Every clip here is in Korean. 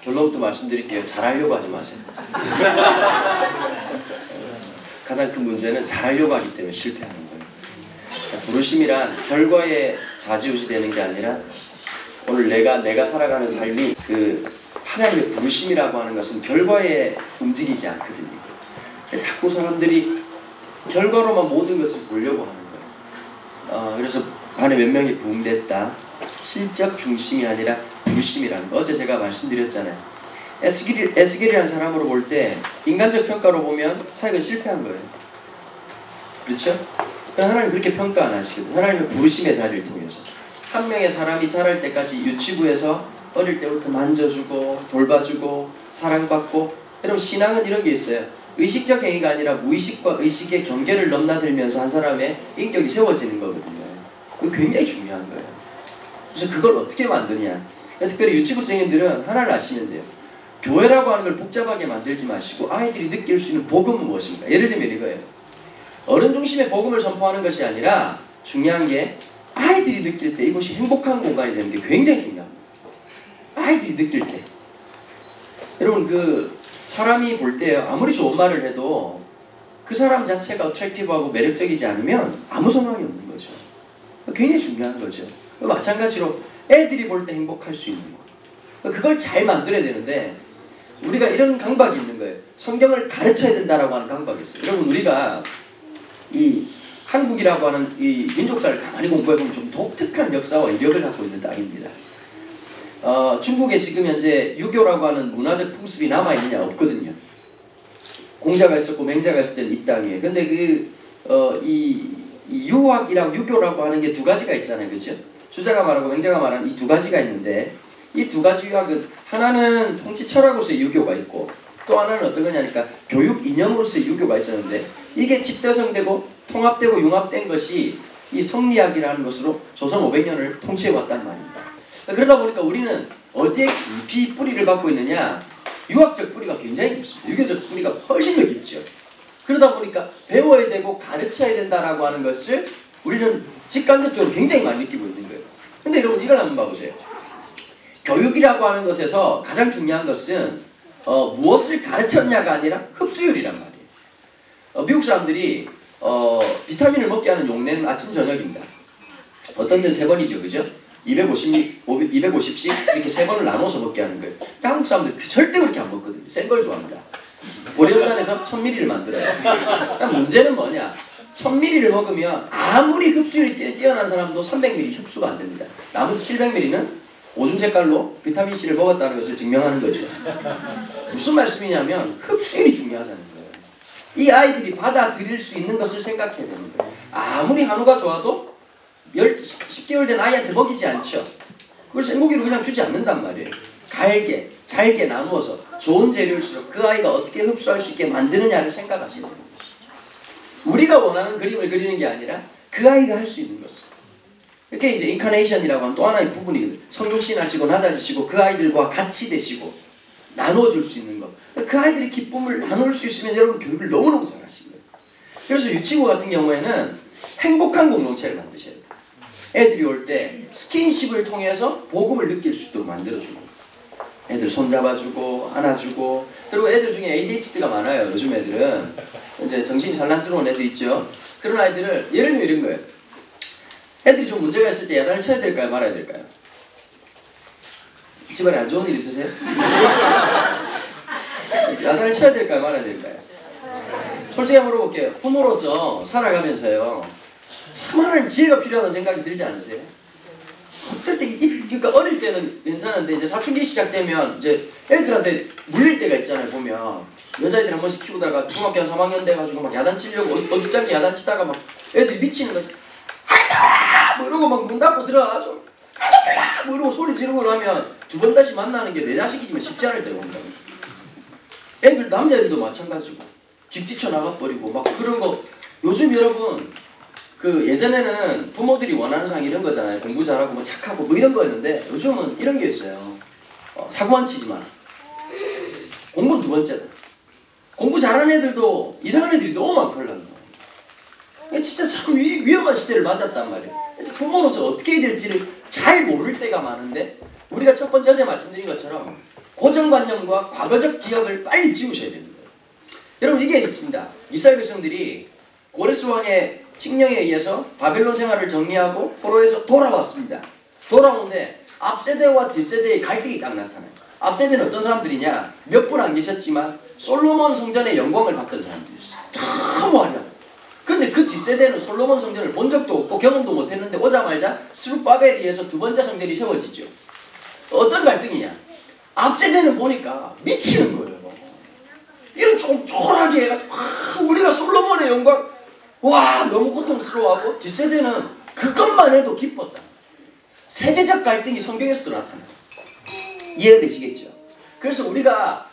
결론부터 말씀드릴게요. 잘하려고 하지 마세요. 가장 큰 문제는 잘하려고 하기 때문에 실패하는 거예요. 부르심이란 결과에 좌지우지 되는 게 아니라 오늘 내가 살아가는 삶이 그 하나님의 부르심이라고 하는 것은 결과에 움직이지 않거든요. 자꾸 사람들이 결과로만 모든 것을 보려고 하는 거예요. 그래서 반에 몇 명이 부흥됐다. 실적 중심이 아니라 부르심이라는 거. 어제 제가 말씀드렸잖아요. 에스겔이라는 사람으로 볼 때 인간적 평가로 보면 사역은 실패한 거예요. 그렇죠? 하나님 그렇게 평가 안 하시거든요. 하나님의 부르심의 자리를 통해서 한 명의 사람이 자랄 때까지 유치부에서 어릴 때부터 만져주고 돌봐주고 사랑받고. 여러분 신앙은 이런 게 있어요. 의식적 행위가 아니라 무의식과 의식의 경계를 넘나들면서 한 사람의 인격이 세워지는 거거든요. 그거 굉장히 중요한 거예요. 그래서 그걸 어떻게 만드냐. 특별히 유치부 선생님들은 하나를 아시면 돼요. 교회라고 하는 걸 복잡하게 만들지 마시고 아이들이 느낄 수 있는 복음은 무엇인가. 예를 들면 이거예요. 어른 중심의 복음을 선포하는 것이 아니라 중요한 게 아이들이 느낄 때 이곳이 행복한 공간이 되는 게 굉장히 중요합니다. 아이들이 느낄 때. 여러분 그 사람이 볼 때 아무리 좋은 말을 해도 그 사람 자체가 어트랙티브하고 매력적이지 않으면 아무 소망이 없는 거죠. 굉장히 중요한 거죠. 마찬가지로 애들이 볼 때 행복할 수 있는 거. 그걸 잘 만들어야 되는데 우리가 이런 강박이 있는 거예요. 성경을 가르쳐야 된다라고 하는 강박이 있어요. 여러분 우리가 이 한국이라고 하는 이 민족사를 가만히 공부해보면 좀 독특한 역사와 이력을 갖고 있는 땅입니다. 중국에 지금 현재 유교라고 하는 문화적 풍습이 남아있느냐 없거든요. 공자가 있었고 맹자가 있을 때는 이 땅이에요. 근데 이 유학이라고 유교라고 하는 게 두 가지가 있잖아요. 그렇죠? 주자가 말하고 맹자가 말하는 이 두 가지가 있는데 이 두 가지 유학은 하나는 통치 철학으로서의 유교가 있고 또 하나는 어떤 거냐니까 교육 이념으로서의 유교가 있었는데 이게 집대성되고 통합되고 융합된 것이 이 성리학이라는 것으로 조선 500년을 통치해왔단 말입니다. 그러다 보니까 우리는 어디에 깊이 뿌리를 갖고 있느냐. 유학적 뿌리가 굉장히 깊습니다. 유교적 뿌리가 훨씬 더 깊죠. 그러다 보니까 배워야 되고 가르쳐야 된다라고 하는 것을 우리는 직간접적으로 굉장히 많이 느끼고 있는 거예요. 근데 여러분 이걸 한번 봐보세요. 교육이라고 하는 것에서 가장 중요한 것은 무엇을 가르쳤냐가 아니라 흡수율이란 말이에요. 미국 사람들이 비타민을 먹게 하는 용례는 아침 저녁입니다. 어떤 데는 3번이죠. 그죠? 250씩 이렇게 3번을 나눠서 먹게 하는 거예요. 한국 사람들 절대 그렇게 안 먹거든요. 센 걸 좋아합니다. 고려단에서 1000ml를 만들어요. 그러니까 문제는 뭐냐. 1000ml를 먹으면 아무리 흡수율이 뛰어난 사람도 300ml 흡수가 안 됩니다. 남은 700ml는 오줌 색깔로 비타민C를 먹었다는 것을 증명하는 거죠. 무슨 말씀이냐면 흡수율이 중요하다는 거예요. 이 아이들이 받아들일 수 있는 것을 생각해야 되는 거예요. 아무리 한우가 좋아도 10개월 된 아이한테 먹이지 않죠. 그걸 생고기로 그냥 주지 않는단 말이에요. 갈게, 잘게 나누어서 좋은 재료일수록 그 아이가 어떻게 흡수할 수 있게 만드느냐를 생각하셔야 됩니다. 우리가 원하는 그림을 그리는 게 아니라 그 아이가 할 수 있는 것을. 그게 이제 인카네이션이라고 하는 또 하나의 부분이거든요. 성육신하시고 낮아지시고 그 아이들과 같이 되시고 나누어줄 수 있는 것. 그 아이들이 기쁨을 나눌 수 있으면 여러분 교육을 너무너무 잘하신 거예요. 그래서 유치부 같은 경우에는 행복한 공동체를 만드셔야 돼요. 애들이 올 때 스킨십을 통해서 복음을 느낄 수 있도록 만들어주고 애들 손잡아주고 안아주고. 그리고 애들 중에 ADHD가 많아요. 요즘 애들은 이제 정신이 산란스러운 애들 있죠. 그런 아이들을 예를 들면 이런 거예요. 애들이 좀 문제가 있을 때 야단을 쳐야 될까요? 말아야 될까요? 집안에 안 좋은 일 있으세요? 야단을 쳐야 될까요? 말아야 될까요? 솔직히 물어볼게요. 부모로서 살아가면서요 참 많은 지혜가 필요하다는 생각이 들지 않으세요? 어떨 때 그러니까 어릴 때는 괜찮은데 이제 사춘기 시작되면 이제 애들한테 물릴 때가 있잖아요. 보면 여자애들 한 번씩 키우다가 중학교 한 3학년 돼가지고 막 야단 치려고 어줍잖게 야단 치다가 막 애들이 미치는 거지. 하나도 뭐 이러고 막 문 닫고 들어가죠. 나도 몰라 뭐 이러고 소리 지르고 나면 두 번 다시 만나는 게 내 자식이지만 쉽지 않을 때가 온다. 애들 남자애들도 마찬가지고 집 뛰쳐나가 버리고 막 그런 거. 요즘 여러분 그 예전에는 부모들이 원하는 상 이런 거잖아요. 공부 잘하고 뭐 착하고 뭐 이런 거였는데 요즘은 이런 게 있어요. 사고 안 치지 마. 공부는 두 번째다. 공부 잘하는 애들도 이상한 애들이 너무 많거든요. 진짜 참 위험한 시대를 맞았단 말이에요. 그래서 부모로서 어떻게 해야 될지를 잘 모를 때가 많은데 우리가 첫 번째 어제 말씀드린 것처럼 고정관념과 과거적 기억을 빨리 지우셔야 되는 거예요. 여러분 이게 있습니다. 이스라엘 백성들이 고레스 왕의 칙령에 의해서 바벨론 생활을 정리하고 포로에서 돌아왔습니다. 돌아오는데 앞세대와 뒷세대의 갈등이 딱 나타나요. 앞세대는 어떤 사람들이냐? 몇 분 안 계셨지만 솔로몬 성전의 영광을 받던 사람들이었어요. 너무 화려하다. 그런데 그 뒷세대는 솔로몬 성전을 본 적도 없고 경험도 못했는데 오자마자 스룹바벨에 의해서 두 번째 성전이 세워지죠. 어떤 갈등이냐? 앞세대는 보니까 미치는 거예요. 이런 쫄쫄하게 해가지고 우리가 솔로몬의 영광 와 너무 고통스러워하고, 뒷세대는 그것만 해도 기뻤다. 세대적 갈등이 성경에서도 나타나요. 이해가 되시겠죠? 그래서 우리가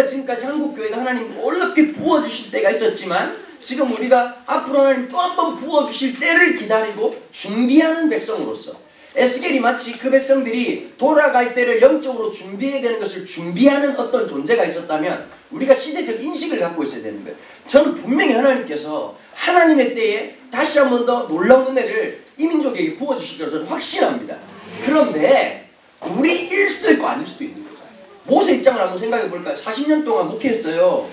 지금까지 한국교회가 하나님 놀랍게 부어주실 때가 있었지만 지금 우리가 앞으로 하나님 또 한 번 부어주실 때를 기다리고 준비하는 백성으로서 에스겔이 마치 그 백성들이 돌아갈 때를 영적으로 준비해야 되는 것을 준비하는 어떤 존재가 있었다면 우리가 시대적 인식을 갖고 있어야 되는 거예요. 저는 분명히 하나님께서 하나님의 때에 다시 한 번 더 놀라운 은혜를 이 민족에게 부어주실 거라고 저는 확신합니다. 그런데 우리일 수도 있고 아닐 수도 있는 거죠. 모세 입장을 한번 생각해 볼까요? 40년 동안 목회했어요.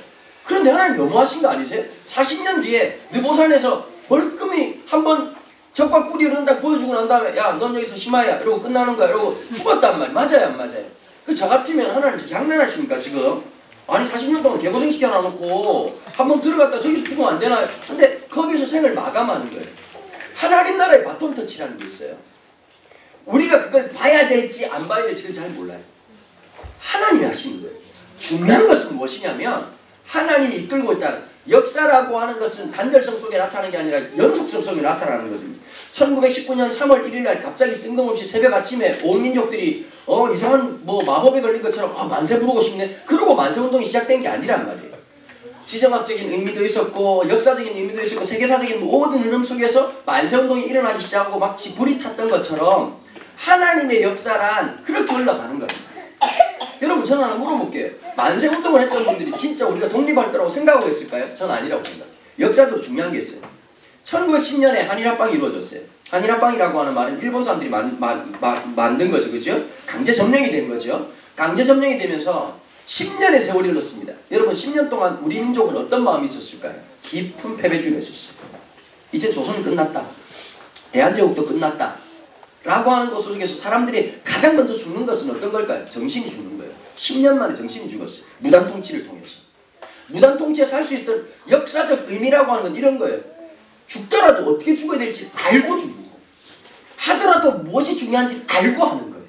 그런데 하나님 너무하신 거 아니세요? 40년 뒤에 느보산에서 멀끔히 한번 적과 꿀이 흐른다 보여주고 난 다음에 야 넌 여기서 심하야 이러고 끝나는 거야 이러고 죽었단 말이야. 맞아요 안 맞아요? 저 같으면 하나님 장난하십니까 지금? 아니 40년 동안 개고생 시켜놔놓고 한번 들어갔다 저기서 죽으면 안 되나요? 근데 거기서 생을 마감하는 거예요. 하나님 나라의 바톤 터치라는 게 있어요. 우리가 그걸 봐야 될지 안 봐야 될지 그건 잘 몰라요. 하나님이 하시는 거예요. 중요한 것은 무엇이냐면 하나님이 이끌고 있다는, 역사라고 하는 것은 단절성 속에 나타나는 게 아니라 연속성 속에 나타나는 거거든요. 1919년 3월 1일 날 갑자기 뜬금없이 새벽 아침에 온 민족들이 이상한 마법에 걸린 것처럼 만세 부르고 싶네. 그러고 만세운동이 시작된 게 아니란 말이에요. 지정학적인 의미도 있었고 역사적인 의미도 있었고 세계사적인 모든 흐름 속에서 만세운동이 일어나기 시작하고 마치 불이 탔던 것처럼 하나님의 역사란 그렇게 흘러가는 거예요. 여러분 저는 하나 물어볼게요. 만세운동을 했던 분들이 진짜 우리가 독립할 거라고 생각하고 있을까요? 저는 아니라고 생각해요. 역사적으로 중요한 게 있어요. 1910년에 한일합방이 이루어졌어요. 한일합방이라고 하는 말은 일본 사람들이 만든 거죠. 그죠? 강제 점령이 된 거죠. 강제 점령이 되면서 10년의 세월이 흘렀습니다. 여러분 10년 동안 우리 민족은 어떤 마음이 있었을까요? 깊은 패배 중에 있었어요. 이제 조선이 끝났다. 대한제국도 끝났다. 라고 하는 것 속에서 사람들이 가장 먼저 죽는 것은 어떤 걸까요? 정신이 죽는 거예요. 10년 만에 정신이 죽었어요. 무단통치를 통해서. 무단통치에 살 수 있던 역사적 의미라고 하는 건 이런 거예요. 죽더라도 어떻게 죽어야 될지 알고 죽는 거예요. 하더라도 무엇이 중요한지 알고 하는 거예요.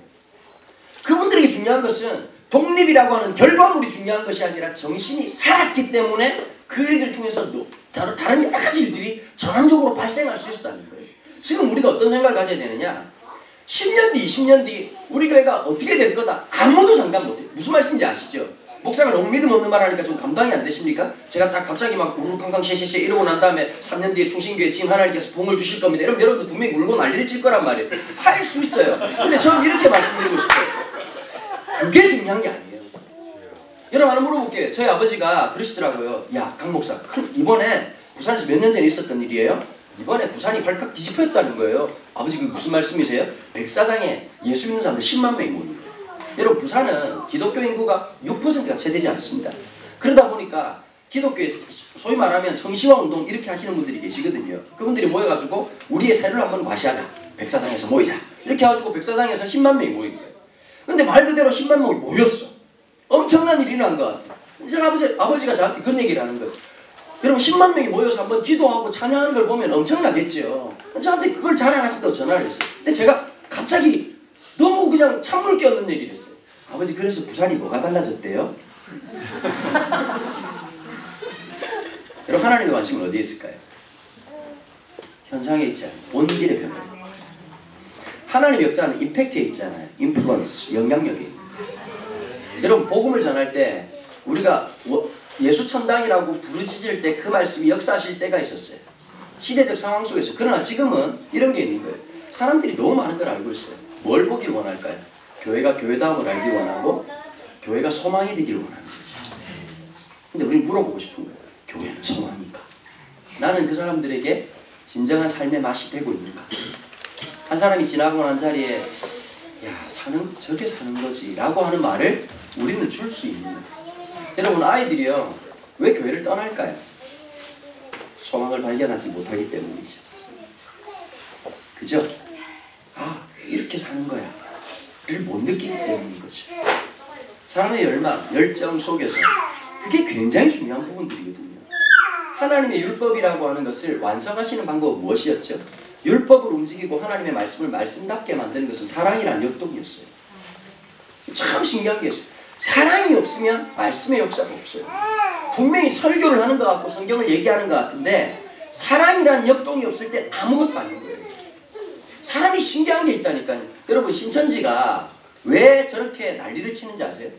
그분들에게 중요한 것은 독립이라고 하는 결과물이 중요한 것이 아니라 정신이 살았기 때문에 그 일들을 통해서 다른 여러 가지 일들이 전환적으로 발생할 수 있었다는 거예요. 지금 우리가 어떤 생각을 가져야 되느냐? 10년 뒤, 20년 뒤 우리 교회가 어떻게 될 거다. 아무도 장담 못해요. 무슨 말씀인지 아시죠? 목사가 너무 믿음 없는 말 하니까 좀 감당이 안 되십니까? 제가 딱 갑자기 막 우르르캉캉 셰셰셰 이러고 난 다음에 3년 뒤에 충신교회 지금 하나님께서 부흥을 주실 겁니다. 이러면 여러분들 분명히 울고 난리를 칠 거란 말이에요. 할 수 있어요. 근데 저는 이렇게 말씀드리고 싶어요. 그게 중요한 게 아니에요. 여러분 하나 물어볼게요. 저희 아버지가 그러시더라고요. 야, 강 목사, 이번에 부산에서 몇 년 전에 있었던 일이에요. 이번에 부산이 활칵 뒤집혔다는 거예요. 아버지 그 무슨 말씀이세요? 백사장에 예수 믿는 사람들 10만 명이 모인 거예요. 여러분 부산은 기독교 인구가 6%가 채 되지 않습니다. 그러다 보니까 기독교에 소위 말하면 성시화 운동 이렇게 하시는 분들이 계시거든요. 그분들이 모여가지고 우리의 세를 한번 과시하자. 백사장에서 모이자. 이렇게 해가지고 백사장에서 10만 명이 모인 거예요. 근데 말 그대로 10만 명이 모였어. 엄청난 일이 난 것 같아요. 제가 아버지가 저한테 그런 얘기를 하는 거예요. 여러분 10만 명이 모여서 한번 기도하고 찬양하는 걸 보면 엄청나겠죠. 저한테 그걸 자랑하신다고 전화를 했어요. 근데 제가 갑자기 너무 그냥 찬물 끼얹는 얘기를 했어요. 아버지 그래서 부산이 뭐가 달라졌대요? 여러분 하나님의 관심은 어디에 있을까요? 현상에 있지 않아요. 본질의 변화. 하나님의 역사는 임팩트에 있잖아요. 인플루언스, 영향력에 있는. 여러분 복음을 전할 때 우리가 예수 천당이라고 부르짖을 때 그 말씀이 역사하실 때가 있었어요. 시대적 상황 속에서. 그러나 지금은 이런 게 있는 거예요. 사람들이 너무 많은 걸 알고 있어요. 뭘 보기를 원할까요? 교회가 교회다움을 알기 원하고 교회가 소망이 되기를 원하는 거죠. 근데 우리는 물어보고 싶은 거예요. 교회는 소망인가? 나는 그 사람들에게 진정한 삶의 맛이 되고 있는가? 한 사람이 지나고 난 자리에 야 저게 사는 거지 라고 하는 말을 우리는 줄 수 있는 거예요. 여러분, 아이들이요, 왜 교회를 떠날까요? 소망을 발견하지 못하기 때문이죠. 그죠? 아, 이렇게 사는 거야 를 못 느끼기 때문인 거죠. 사람의 열망, 열정 속에서 그게 굉장히 중요한 부분들이거든요. 하나님의 율법이라고 하는 것을 완성하시는 방법은 무엇이었죠? 율법을 움직이고 하나님의 말씀을 말씀답게 만드는 것은 사랑이라는 역동이었어요. 참 신기한 게 있어요. 사랑이 없으면 말씀의 역사가 없어요. 분명히 설교를 하는 것 같고 성경을 얘기하는 것 같은데 사랑이라는 역동이 없을 때 아무것도 아닌 거예요. 사람이 신기한 게 있다니까요. 여러분, 신천지가 왜 저렇게 난리를 치는지 아세요?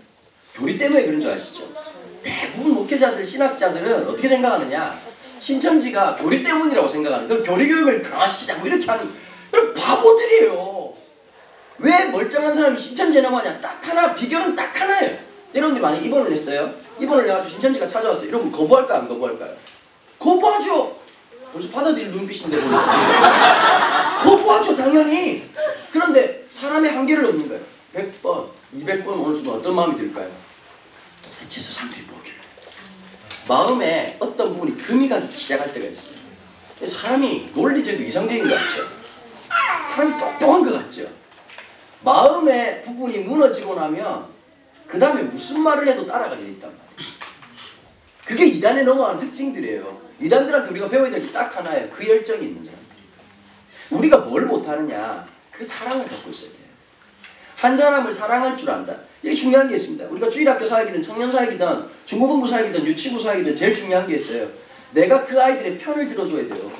교리 때문에 그런 줄 아시죠? 대부분 목회자들, 신학자들은 어떻게 생각하느냐, 신천지가 교리 때문이라고 생각하는, 그럼 교리 교육을 강화시키자 뭐 이렇게 하는, 그럼 바보들이에요. 왜 멀쩡한 사람이 신천지에 넘어가냐? 딱 하나, 비결은 딱 하나예요. 여러분들이 만약 입원을 했어요. 입원을 해가지고 신천지가 찾아왔어요. 여러분 거부할까요? 안 거부할까요? 거부하죠. 벌써 받아들일 눈빛인데 거부하죠, 당연히. 그런데 사람의 한계를 넘는 거예요. 100번, 200번 오는 순간 어떤 마음이 들까요? 대체 저 사람들이 뭐길래? 마음에 어떤 부분이 금이 가기 시작할 때가 있어요. 사람이 논리적이고 이상적인 것 같죠? 사람이 똑똑한 것 같죠? 마음의 부분이 무너지고 나면 그 다음에 무슨 말을 해도 따라가게 돼 있단 말이에요. 그게 이단에 넘어가는 특징들이에요. 이단들한테 우리가 배워야 될 게 딱 하나예요. 그 열정이 있는 사람들. 우리가 뭘 못하느냐? 그 사랑을 갖고 있어야 돼요. 한 사람을 사랑할 줄 안다. 이게 중요한 게 있습니다. 우리가 주일학교 사역이든 청년 사역이든 중고등부 사역이든 유치부 사역이든 제일 중요한 게 있어요. 내가 그 아이들의 편을 들어줘야 돼요.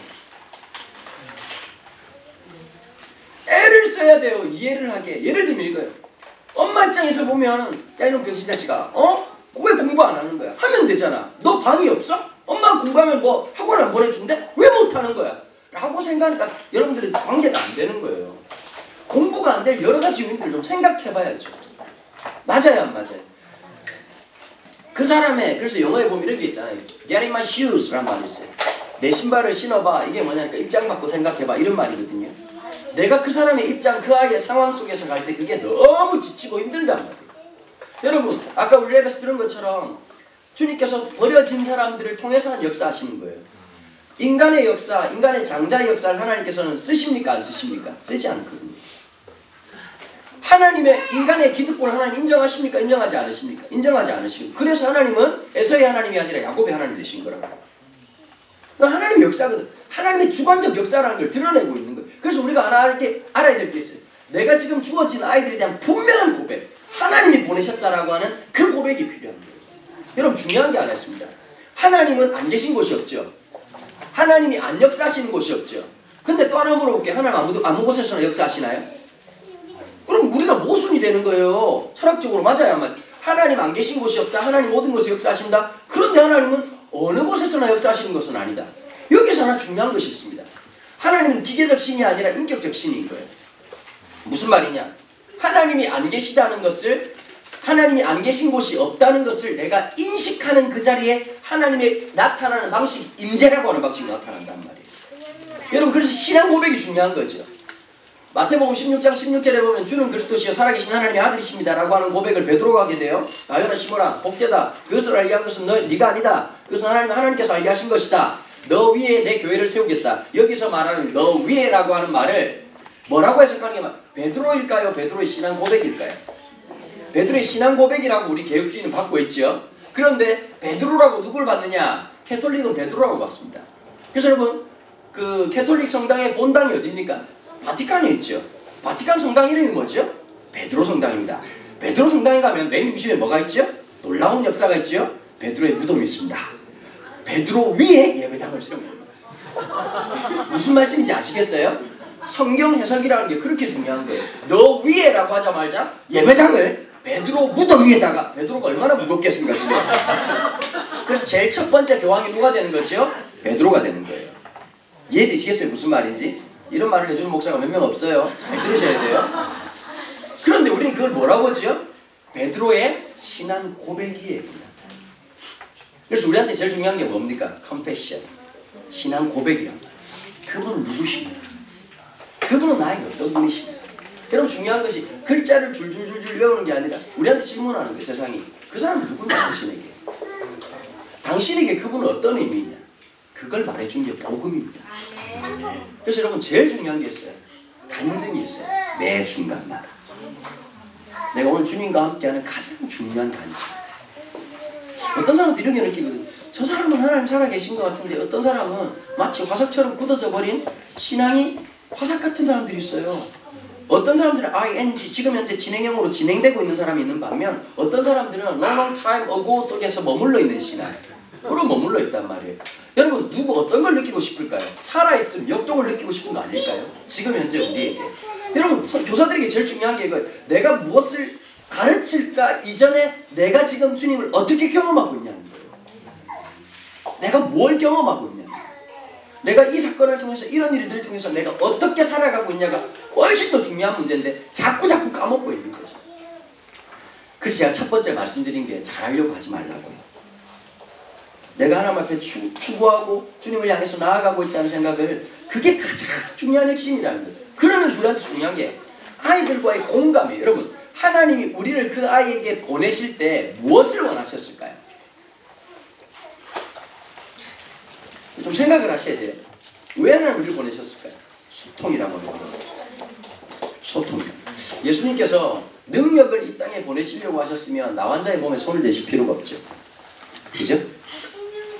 애를 써야 돼요. 이해를 하게. 예를 들면 이거예요. 엄마 입장에서 보면 야, 이놈 병신 자식아, 왜 공부 안 하는 거야? 하면 되잖아. 너 방이 없어? 엄마 공부하면 뭐 학원 안 보내준대? 왜 못하는 거야? 라고 생각하니까 여러분들의 관계가 안 되는 거예요. 공부가 안 될 여러 가지 요인들을 좀 생각해봐야죠. 맞아요, 안 맞아요? 그 사람의, 그래서 영어에 보면 이런 게 있잖아요. Get in my shoes 라는 말이 있어요. 내 신발을 신어봐. 이게 뭐냐니까 입장 바꿔 생각해봐. 이런 말이거든요. 내가 그 사람의 입장, 그 아이의 상황 속에서 갈 때 그게 너무 지치고 힘들단 말이에요. 여러분, 아까 우리 랩에서 들은 것처럼 주님께서 버려진 사람들을 통해서 한 역사하시는 거예요. 인간의 역사, 인간의 장자의 역사를 하나님께서는 쓰십니까? 안 쓰십니까? 쓰지 않거든요. 하나님의, 인간의 기득권을 하나님 인정하십니까? 인정하지 않으십니까? 인정하지 않으시고, 그래서 하나님은 에서의 하나님이 아니라 야곱의 하나님 되신 거라고. 하나님의 역사거든. 하나님의 주관적 역사라는 걸 드러내고 있는 거예요. 그래서 우리가 알아야 될 게 있어요. 내가 지금 주어진 아이들에 대한 분명한 고백, 하나님이 보내셨다라고 하는 그 고백이 필요한 거예요. 여러분, 중요한 게 하나 있습니다. 하나님은 안 계신 곳이 없죠. 하나님이 안 역사하시는 곳이 없죠. 근데 또 하나 물어볼게요. 하나님 아무 곳에서나 역사하시나요? 그럼 우리가 모순이 되는 거예요. 철학적으로. 맞아요, 안 맞아요? 하나님 안 계신 곳이 없다. 하나님 모든 곳에 역사하신다. 그런데 하나님은 어느 곳에서나 역사하시는 것은 아니다. 여기서 하나 중요한 것이 있습니다. 하나님은 기계적 신이 아니라 인격적 신인 거예요. 무슨 말이냐? 하나님이 안 계시다는 것을, 하나님이 안 계신 곳이 없다는 것을 내가 인식하는 그 자리에 하나님의 나타나는 방식, 임재라고 하는 방식이 나타난단 말이에요. 여러분, 그래서 신앙 고백이 중요한 거죠. 마태복음 16장 16절에 보면 주는 그리스도시여 살아계신 하나님의 아들이십니다 라고 하는 고백을 베드로가 하게 돼요. 나여나 시모라 복되다. 그것을 알게 한 것은 네가 아니다. 그것은 하나님께서 알게 하신 것이다. 너 위에 내 교회를 세우겠다. 여기서 말하는 너 위에라고 하는 말을 뭐라고 해석하는 게 베드로일까요? 베드로의 신앙 고백일까요? 베드로의 신앙 고백이라고 우리 개혁주의는 받고 있죠. 그런데 베드로라고 누굴 받느냐? 캐톨릭은 베드로라고 받습니다. 그래서 여러분, 그 캐톨릭 성당의 본당이 어디입니까? 바티칸에 있죠. 바티칸 성당 이름이 뭐죠? 베드로 성당입니다. 베드로 성당에 가면 맨 중심에 뭐가 있죠? 놀라운 역사가 있죠? 베드로의 무덤이 있습니다. 베드로 위에 예배당을 세운 겁니다. 무슨 말씀인지 아시겠어요? 성경 해석이라는 게 그렇게 중요한 거예요. 너 위에라고 하자마자 예배당을 베드로 무덤 위에다가, 베드로가 얼마나 무겁겠습니까 지금. 그래서 제일 첫 번째 교황이 누가 되는 거죠? 베드로가 되는 거예요. 이해되시겠어요? 무슨 말인지? 이런 말을 해주는 목사가 몇 명 없어요. 잘 들으셔야 돼요. 그런데 우리는 그걸 뭐라고 하죠? 베드로의 신앙 고백이에요. 그래서 우리한테 제일 중요한 게 뭡니까? confession. 신앙 고백이란 말이에요. 그분은 누구시냐? 그분은 나에게 어떤 분이시냐? 여러분 중요한 것이 글자를 줄줄줄줄 외우는 게 아니라 우리한테 질문하는 거예요. 세상이. 그 사람은 누구냐 당신에게. 당신에게 그분은 어떤 의미냐. 그걸 말해준 게 복음입니다. 그래서 여러분 제일 중요한 게 있어요. 간증이 있어요. 매 순간마다. 내가 오늘 주님과 함께하는 가장 중요한 간증. 어떤 사람은 이렇게 느끼거든요. 저 사람은 하나님 살아계신 것 같은데 어떤 사람은 마치 화석처럼 굳어져 버린 신앙이 화석 같은 사람들이 있어요. 어떤 사람들은 ing 지금 현재 진행형으로 진행되고 있는 사람이 있는 반면 어떤 사람들은 long time ago 속에서 머물러 있는 신앙으로 머물러 있단 말이에요. 여러분 누구 어떤 걸 느끼고 싶을까요? 살아있으면 역동을 느끼고 싶은 거 아닐까요? 지금 현재 우리에게. 여러분 교사들에게 제일 중요한 게 이거예요. 내가 무엇을 가르칠까 이전에 내가 지금 주님을 어떻게 경험하고 있냐는 거예요. 내가 뭘 경험하고 있냐. 내가 이 사건을 통해서 이런 일들을 통해서 내가 어떻게 살아가고 있냐가 훨씬 더 중요한 문제인데 자꾸 까먹고 있는 거죠. 그래서 제가 첫 번째 말씀드린 게 잘하려고 하지 말라고요. 내가 하나님 앞에 추구하고 주님을 향해서 나아가고 있다는 생각을 그게 가장 중요한 핵심이라는 거예요. 그러면서 우리한테 중요한 게 아이들과의 공감이에요. 여러분 하나님이 우리를 그 아이에게 보내실 때 무엇을 원하셨을까요? 좀 생각을 하셔야 돼요. 왜 하나님 우리를 보내셨을까요? 소통이라고 하는 거예요. 소통. 예수님께서 능력을 이 땅에 보내시려고 하셨으면 나 환자의 몸에 손을 대실 필요가 없죠. 그죠?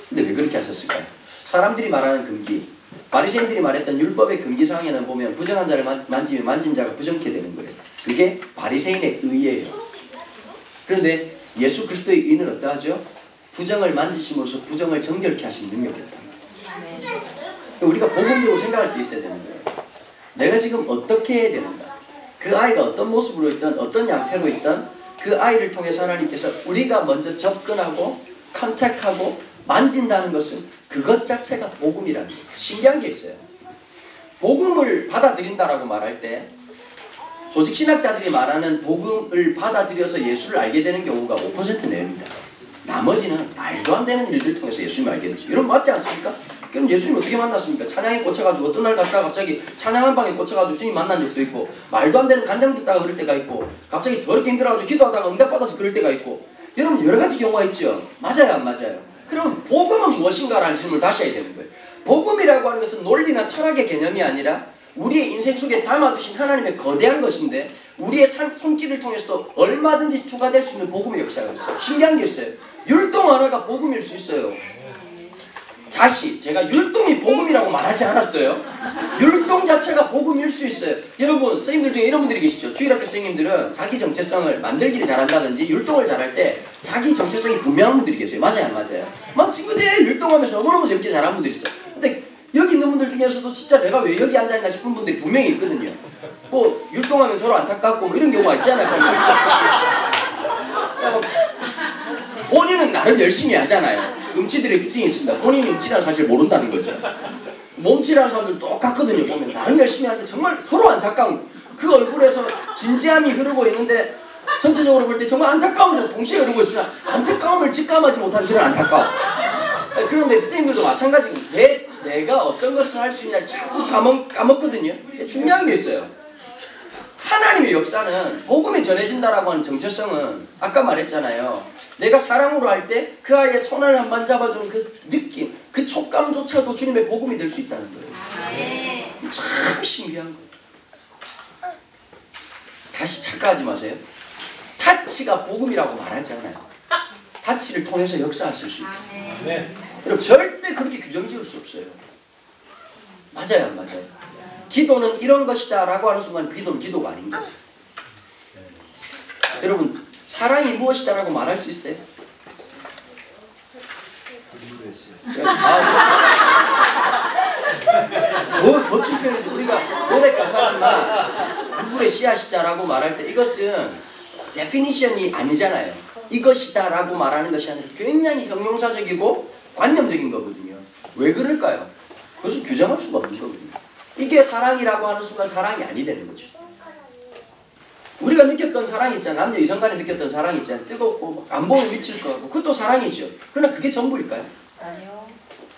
근데 왜 그렇게 하셨을까요? 사람들이 말하는 금기, 바리새인들이 말했던 율법의 금기사항에는 보면 부정한 자를 만지면 만진 자가 부정케 되는 거예요. 그게 바리새인의 의예요. 그런데 예수 그리스도의 의는 어떠하죠? 부정을 만지심으로써 부정을 정결케 하신 능력이었다. 우리가 복음적으로 생각할 때 있어야 되는 거예요. 내가 지금 어떻게 해야 되는가? 그 아이가 어떤 모습으로 있든 어떤 양태로 있든 그 아이를 통해서 하나님께서 우리가 먼저 접근하고 컨택하고 만진다는 것은 그것 자체가 복음이라는 거예요. 신기한 게 있어요. 복음을 받아들인다라고 말할 때 조직신학자들이 말하는 복음을 받아들여서 예수를 알게 되는 경우가 5% 내외입니다. 나머지는 말도 안 되는 일들 통해서 예수님을 알게 되죠. 여러분 맞지 않습니까? 그럼 예수님 어떻게 만났습니까? 찬양에 꽂혀가지고 어떤 날 갔다가 갑자기 찬양한 방에 꽂혀가지고 주님 만난 적도 있고 말도 안 되는 간장 듣다가 그럴 때가 있고 갑자기 더럽게 힘들어가지고 기도하다가 응답받아서 그럴 때가 있고 여러분 여러 가지 경우가 있죠. 맞아요 안 맞아요? 그럼 복음은 무엇인가라는 질문을 다시 해야 되는 거예요. 복음이라고 하는 것은 논리나 철학의 개념이 아니라 우리의 인생 속에 담아두신 하나님의 거대한 것인데 우리의 손길을 통해서도 얼마든지 투과될 수 있는 복음의 역사가 있어요. 신기한 게 있어요. 율동 하나가 복음일 수 있어요. 다시 제가 율동이 복음이라고 말하지 않았어요. 율동 자체가 복음일 수 있어요. 여러분 선생님들 중에 이런 분들이 계시죠. 주일학교 선생님들은 자기 정체성을 만들기를 잘한다든지 율동을 잘할 때 자기 정체성이 분명한 분들이 계세요. 맞아요 안 맞아요? 막 친구들 율동하면서 너무너무 재밌게 잘하는 분들이 있어요. 근데 여기 있는 분들 중에서도 진짜 내가 왜 여기 앉아있나 싶은 분들이 분명히 있거든요. 뭐 율동하면 서로 안타깝고 뭐 이런 경우가 있잖아요. 본인은 나름 열심히 하잖아요. 음치들의 특징이 있습니다. 본인이 음치라는 사실 모른다는 거죠. 몸치라는 사람들 똑같거든요. 보면 나름 열심히 하는데 정말 서로 안타까운 그 얼굴에서 진지함이 흐르고 있는데 전체적으로 볼 때 정말 안타까움도 동시에 흐르고 있으면 안타까움을 직감하지 못하는 그런 안타까움. 그런데 선생님들도 마찬가지고 내가 어떤 것을 할 수 있냐를 자꾸 까먹거든요. 중요한 게 있어요. 하나님의 역사는 복음이 전해진다라고 하는 정체성은 아까 말했잖아요. 내가 사랑으로 할 때 그 아이의 손을 한번 잡아주는 그 느낌, 그 촉감조차도 주님의 복음이 될 수 있다는 거예요. 참 신기한 거예요. 다시 착각하지 마세요. 타치가 복음이라고 말하지 않아요. 타치를 통해서 역사하실 수 있다. 여러분 절대 그렇게 규정 지을 수 없어요. 맞아요 안 맞아요? 기도는 이런 것이다 라고 하는 순간 기도는 기도가 아닌 거예요. 여러분 사랑이 무엇이다 라고 말할 수 있어요? 멋진 표현이죠. 우리가 고백 가사지만 누구의 씨앗이다 라고 말할 때 이것은 데피니션이 아니잖아요. 이것이다 라고 말하는 것이 아니라 굉장히 형용사적이고 관념적인 거거든요. 왜 그럴까요? 그것을 규정할 수가 없는 거거든요. 이게 사랑이라고 하는 순간 사랑이 아니 되는 거죠. 우리가 느꼈던 사랑 있잖아요. 남녀 이성 간에 느꼈던 사랑 있잖아요. 뜨겁고 안 보면 미칠 것 같고 그것도 사랑이죠. 그러나 그게 전부일까요? 아니요.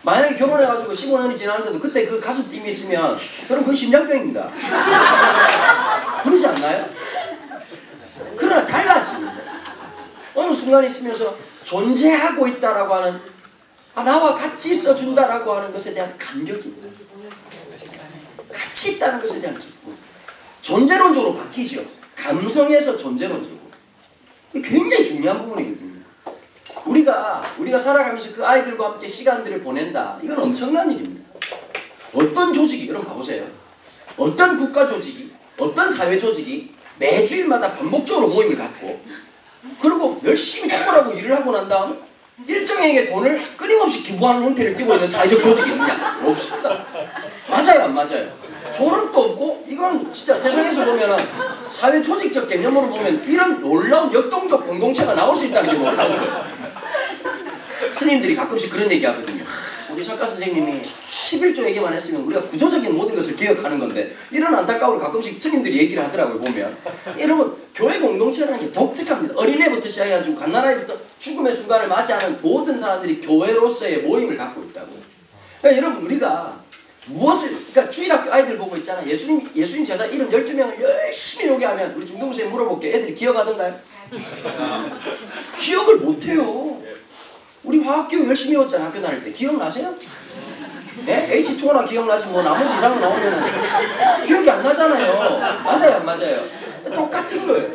만약에 결혼해가지고 15년이 지났는데도 그때 그 가슴 띠이 있으면 그럼 그건 심장병입니다. 그러지 않나요? 그러나 달라집니다. 어느 순간에 있으면서 존재하고 있다라고 하는, 나와 같이 있어준다라고 하는 것에 대한 감격입니다. 같이 있다는 것에 대한 기쁨. 존재론적으로 바뀌죠. 감성에서 존재론적으로. 이게 굉장히 중요한 부분이거든요. 우리가 살아가면서 그 아이들과 함께 시간들을 보낸다. 이건 엄청난 일입니다. 어떤 조직이, 여러분 봐보세요. 어떤 국가 조직이, 어떤 사회 조직이 매주일마다 반복적으로 모임을 갖고 그리고 열심히 죽으라고 일을 하고 난 다음 일정에게 돈을 끊임없이 기부하는 형태를 띠고 있는 사회적 조직이 있느냐? 없습니다. 맞아요, 안 맞아요? 조력도 없고, 이건 진짜 세상에서 보면은 사회 조직적 개념으로 보면 이런 놀라운 역동적 공동체가 나올 수 있다는 게 놀라운 거예요. 스님들이 가끔씩 그런 얘기 하거든요. 우리 작가 선생님이 11조 얘기만 했으면 우리가 구조적인 모든 것을 기억하는 건데, 이런 안타까움을 가끔씩 스님들이 얘기를 하더라고요. 보면 여러분, 교회 공동체라는 게 독특합니다. 어린애부터 시작해가지고 갓난아이부터 죽음의 순간을 맞이하는 모든 사람들이 교회로서의 모임을 갖고 있다고. 그러니까 여러분, 우리가 무엇을, 그러니까 주일학교 아이들 보고 있잖아. 예수님 제자 이런 12명을 열심히 요기하면, 우리 중등부 선생님 물어볼게. 애들이 기억하던가요? 기억을 못해요. 우리 화학교육 열심히 배웠잖아. 학교 다닐 때. 기억나세요? 네? H2O나 기억나지 뭐 나머지 이상은 나오면 기억이 안 나잖아요. 맞아요, 안 맞아요? 똑같은 거예요.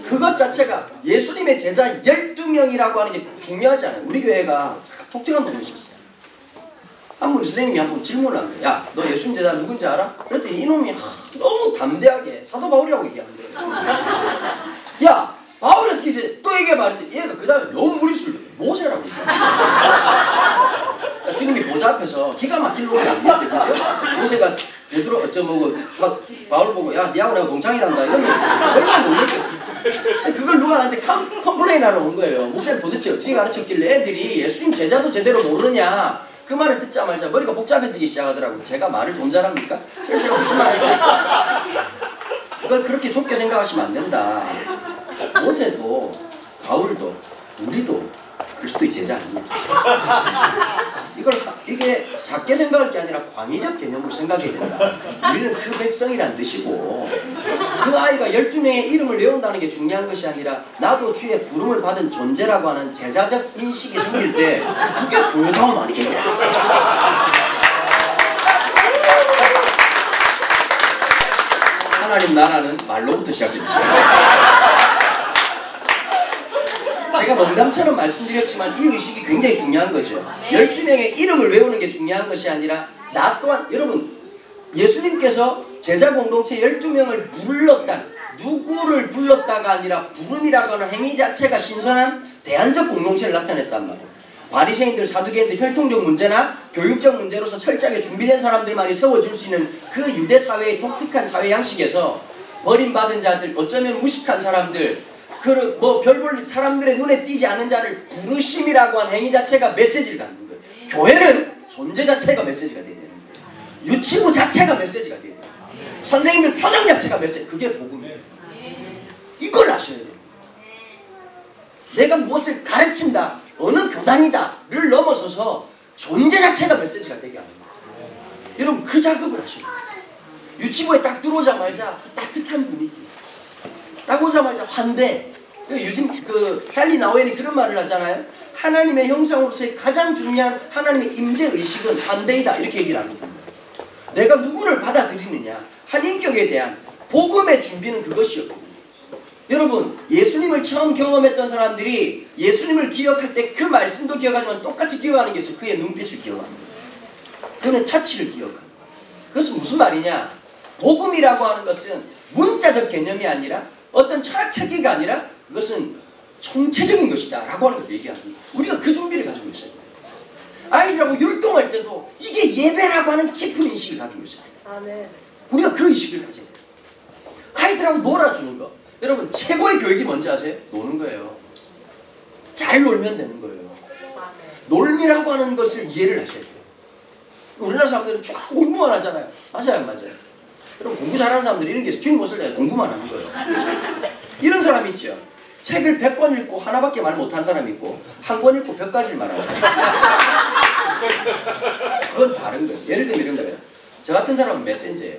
그것 자체가 예수님의 제자 12명이라고 하는 게 중요하지 않아요. 우리 교회가 참 독특한 놈이 있었어요. 한 분 선생님이 한 번 질문을 한 거예요. 야, 너 예수님 제자 누군지 알아? 그랬더니 이놈이 너무 담대하게 사도 바울이라고 얘기하는 거예요. 야, 바울이 어떻게 있어요? 또 얘기해봐. 그랬더니 얘가 그 다음에 너무 무리수를 모세라고 얘기해요. 주님이 보좌 앞에서 기가 막힐 놈이 아니겠어요, 그죠? 모세가 베드로 바울 보고 야, 니하고 내가 동창이란다 이러면 얼마나 놀랬겠어요. 그걸 누가 나한테 컴플레인하러 온 거예요. 목사님 도대체 어떻게 가르쳤길래 애들이 예수님 제자도 제대로 모르느냐. 그 말을 듣자마자 머리가 복잡해지기 시작하더라고요. 제가 말을 좀 잘합니까? 그래서 제가 무슨 말을 할까? 그걸 그렇게 좁게 생각하시면 안 된다. 모세도 바울도 우리도 그리스도의 제자 아닙니까? 이게 작게 생각할 게 아니라 광의적 개념으로 생각해야 된다. 우리는 그 백성이란 뜻이고, 그 아이가 12명의 이름을 외운다는 게 중요한 것이 아니라 나도 주의 부름을 받은 존재라고 하는 제자적 인식이 생길 때 그게 교회다움 아니겠냐. 하나님 나라는 말로부터 시작됩니다. 제가 농담처럼 말씀드렸지만 이 의식이 굉장히 중요한 거죠. 12명의 이름을 외우는 게 중요한 것이 아니라 나 또한, 여러분, 예수님께서 제자 공동체 12명을 불렀다, 누구를 불렀다가 아니라 부름이라고 하는 행위 자체가 신선한 대안적 공동체를 나타냈단 말이에요. 바리새인들, 사두개인들 혈통적 문제나 교육적 문제로서 철저하게 준비된 사람들만이 세워줄 수 있는 그 유대 사회의 독특한 사회 양식에서 버림받은 자들, 어쩌면 무식한 사람들, 별 볼 사람들의 눈에 띄지 않는 자를 부르심이라고 한 행위 자체가 메시지를 갖는 거예요. 교회는 존재 자체가 메시지가 돼야 되는 거예요. 유치부 자체가 메시지가 돼야 돼요. 선생님들 표정 자체가 메시지, 그게 복음이에요. 이걸 아셔야 돼요. 내가 무엇을 가르친다, 어느 교단이다를 넘어서서 존재 자체가 메시지가 되게 하는 거예요. 여러분, 그 작업을 하셔야 돼요. 유치부에 딱 들어오자마자 따뜻한 분위기, 딱 오자마자 환대. 요즘 헨리 나우엔이 그런 말을 하잖아요. 하나님의 형상으로서의 가장 중요한 하나님의 임재 의식은 환대이다, 이렇게 얘기를 하거든요. 내가 누구를 받아들이느냐, 한 인격에 대한 복음의 준비는 그것이었거든요. 여러분, 예수님을 처음 경험했던 사람들이 예수님을 기억할 때 그 말씀도 기억하지만 똑같이 기억하는 게 있어요. 그의 눈빛을 기억하는 거예요. 그의 타치를 기억하는 거예요. 그것은 무슨 말이냐? 복음이라고 하는 것은 문자적 개념이 아니라, 어떤 철학 체계가 아니라, 그것은 총체적인 것이다 라고 하는 것을 얘기합니다. 우리가 그 준비를 가지고 있어야 돼요. 아이들하고 율동할 때도 이게 예배라고 하는 깊은 인식을 가지고 있어야 돼요. 우리가 그 의식을 가져야 돼요. 아이들하고 놀아주는 거, 여러분 최고의 교육이 뭔지 아세요? 노는 거예요. 잘 놀면 되는 거예요. 놀미라고 하는 것을 이해를 하셔야 돼요. 우리나라 사람들은 쭉 공부만 하잖아요. 맞아요, 안 맞아요? 여러분, 공부 잘하는 사람들이 이런 게 있어요. 주님 옷을 때 공부만 하는 거예요. 이런 사람 있죠. 책을 100권 읽고 하나밖에 말 못하는 사람 있고, 한 권 읽고 100가지를 말하는 사람 있어요. 그건 다른 거예요. 예를 들면 이런 거예요. 저 같은 사람은 메신저예요.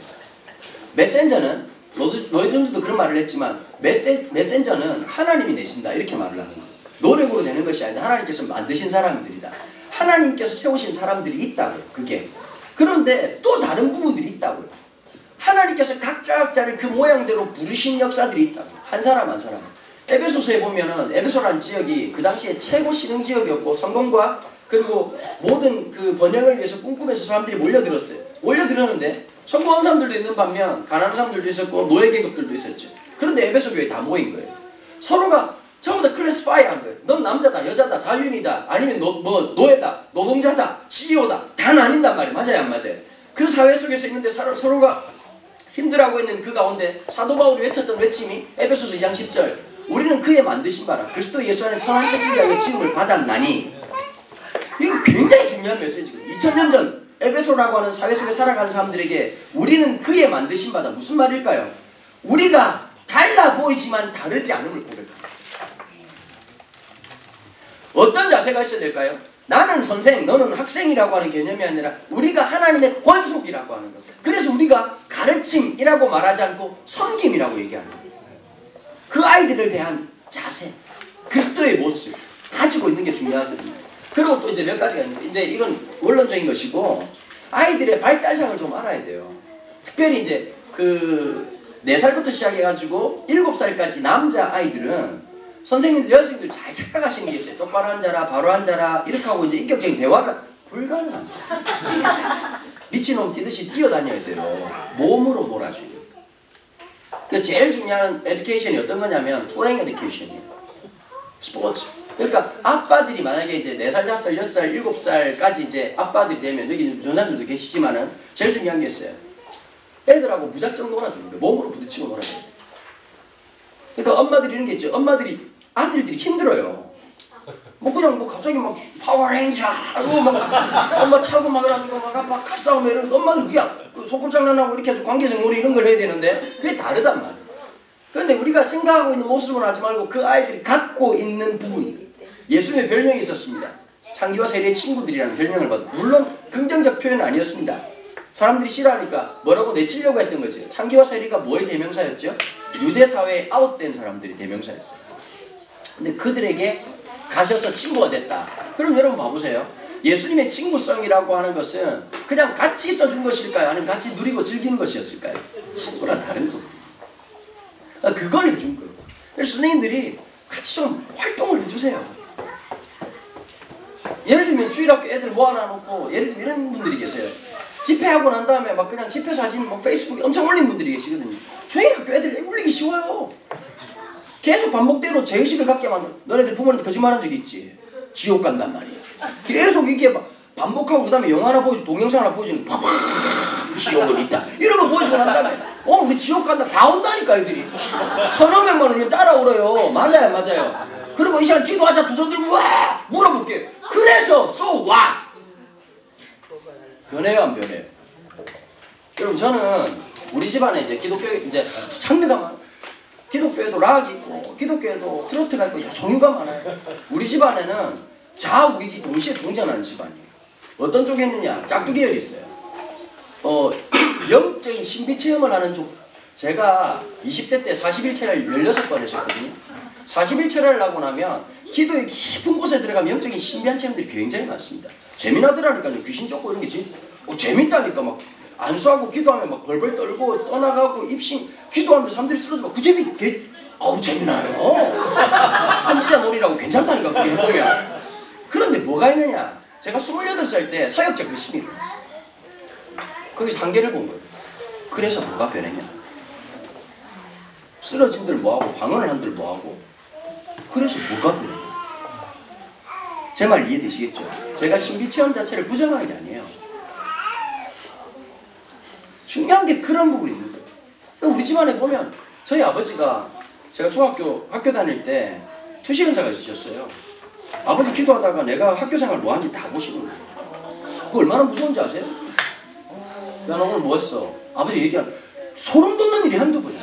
메신저는 로이존즈도 그런 말을 했지만 메센저는 하나님이 내신다 이렇게 말을 하는 거예요. 노력으로 되는 것이 아니라 하나님께서 만드신 사람들이다. 하나님께서 세우신 사람들이 있다고요. 그게. 그런데 또 다른 부분들이 있다고요. 하나님께서 각자를 그 모양대로 부르신 역사들이 있다고요. 한 사람 한 사람. 에베소서에 보면은 에베소라는 지역이 그 당시에 최고 신흥 지역이었고 성공과 그리고 모든 그 번영을 위해서 꿈꾸면서 사람들이 몰려들었어요. 몰려들었는데 성공한 사람들도 있는 반면 가난한 사람들도 있었고 노예 계급들도 있었죠. 그런데 에베소 교회에 다 모인 거예요. 서로가 전부 다 클래스파이한 거예요. 넌 남자다, 여자다, 자유인이다, 아니면 노예다, 노동자다, CEO다 다 나뉜단 말이에요. 맞아요, 안 맞아요? 그 사회 속에서 있는데 서로가 힘들어하고 있는 그 가운데 사도 바울이 외쳤던 외침이 에베소서 2장 10절 우리는 그의 만드신 바라 그리스도 예수 안에 선한 뜻을 위하여 지음을 받았나니. 이거 굉장히 중요한 메시지거든요. 2000년 전 에베소라고 하는 사회 속에 살아가는 사람들에게 우리는 그의 만드신 바다. 무슨 말일까요? 우리가 달라 보이지만 다르지 않음을 고백합니다. 어떤 자세가 있어야 될까요? 나는 선생, 너는 학생이라고 하는 개념이 아니라 우리가 하나님의 권속이라고 하는 것. 그래서 우리가 가르침이라고 말하지 않고 섬김이라고 얘기하는 거예요. 그 아이들을 대한 자세, 그리스도의 모습 가지고 있는 게 중요하거든요. 그리고 또 이제 몇 가지가 있는데 이제 이건 원론적인 것이고 아이들의 발달상을 좀 알아야 돼요. 특별히 이제 그 4살부터 시작해가지고 7살까지 남자 아이들은 선생님들, 여자생님들 잘 착각하시는 게 있어요. 똑바로 앉아라, 바로 앉아라 이렇게 하고 이제 인격적인 대화를 불가능합니다. 미친놈 뛰듯이 뛰어다녀야 돼요. 몸으로 놀아주니까. 그 제일 중요한 에듀케이션이 어떤 거냐면 플레잉 에듀케이션이에요. 스포츠. 그러니까 아빠들이 만약에 이제 4살, 5살, 6살, 7살까지 이제 아빠들이 되면 여기 전사님들도 계시지만은 제일 중요한 게 있어요. 애들하고 무작정 놀아주는 거예요. 몸으로 부딪히고 놀아줘야 돼요. 그러니까 엄마들이 이런 게 있죠. 아들들이 힘들어요. 뭐 그냥 뭐 갑자기 막 파워레인저 하고 막 엄마 차고 막 그래가지고 막 아빠 칼싸움 이러는데 엄마는 그냥 그 소꿉장난하고 이렇게 아주 관계적 놀이 이런 걸 해야 되는데 그게 다르단 말이에요. 그런데 우리가 생각하고 있는 모습을 하지 말고 그 아이들이 갖고 있는 부분들. 예수님의 별명이 있었습니다. 창기와 세리의 친구들이라는 별명을 받았. 물론 긍정적 표현은 아니었습니다. 사람들이 싫어하니까 뭐라고 내치려고 했던 거죠. 창기와 세리가 뭐의 대명사였죠? 유대 사회에 아웃된 사람들이 대명사였어요. 근데 그들에게 가셔서 친구가 됐다. 그럼 여러분 봐보세요. 예수님의 친구성이라고 하는 것은 그냥 같이 있어준 것일까요? 아니면 같이 누리고 즐기는 것이었을까요? 친구랑 다른 거거든요. 그걸 해준 거예요. 그래서 선생님들이 같이 좀 활동을 해주세요. 예를 들면 주일학교 애들 모아놔놓고 예를 들면 이런 분들이 계세요. 집회하고 난 다음에 막 그냥 집회 사진 막 페이스북에 엄청 올린 분들이 계시거든요. 주일학교 애들 올리기 쉬워요. 계속 반복대로 죄의식을 갖게 만들어. 너네들 부모님한테 거짓말한 적 있지? 지옥 간단 말이야. 계속 이게 막 반복하고 그 다음에 영화 하나 보여주고 동영상 하나 보여주는 팍팍 지옥은 있다. 이런 거 보여주고 난 다음에 우리 지옥 간다. 다 온다니까 애들이. 서너 명만 오면 따라오래요. 맞아요. 그리고 이 시간 기도하자 두 손 들고 와! 물어볼게. 그래서 so what? 변해요 안 변해요? 여러분 저는 우리 집안에 이제 기독교에 이제 장르가 많아요. 기독교에도 락이 있고 기독교에도 트로트가 있고 종류가 많아요. 우리 집안에는 좌우익이 동시에 동전하는 집안이에요. 어떤 쪽에 있느냐? 짝두기열이 있어요. 영적인 신비 체험을 하는 쪽. 제가 20대 때 41체를 16번 했었거든요. 41체를 하고 나면 기도의 깊은 곳에 들어가면 영적인 신비한 체험들이 굉장히 많습니다. 재미나더라니까요. 귀신 쫓고 이런 게 재밌다니까. 막 안수하고 기도하면 막 벌벌 떨고 떠나가고 입신 기도하는데 사람들이 쓰러지고 그 재미 재미나요. 선지자 놀이라고 괜찮다니까 그게 해보면. 그런데 뭐가 있느냐. 제가 28살 때 사역자 결심이 일어났어요. 거기서 한계를 본 거예요. 그래서 뭐가 변했냐. 쓰러진들 뭐하고 방언을 한들 뭐하고. 그래서 뭐가 변했냐. 제 말 이해되시겠죠? 제가 신비체험 자체를 부정하는 게 아니에요. 중요한 게 그런 부분이 있는 거예요. 우리 집안에 보면 저희 아버지가 제가 중학교 학교 다닐 때 투시근사가 있으셨어요. 아버지 기도하다가 내가 학교생활 뭐 하는지 다 보시는 거예요. 그거 얼마나 무서운지 아세요? 야, 너 오늘 뭐 했어? 아버지 얘기한 소름 돋는 일이 한두 번이야.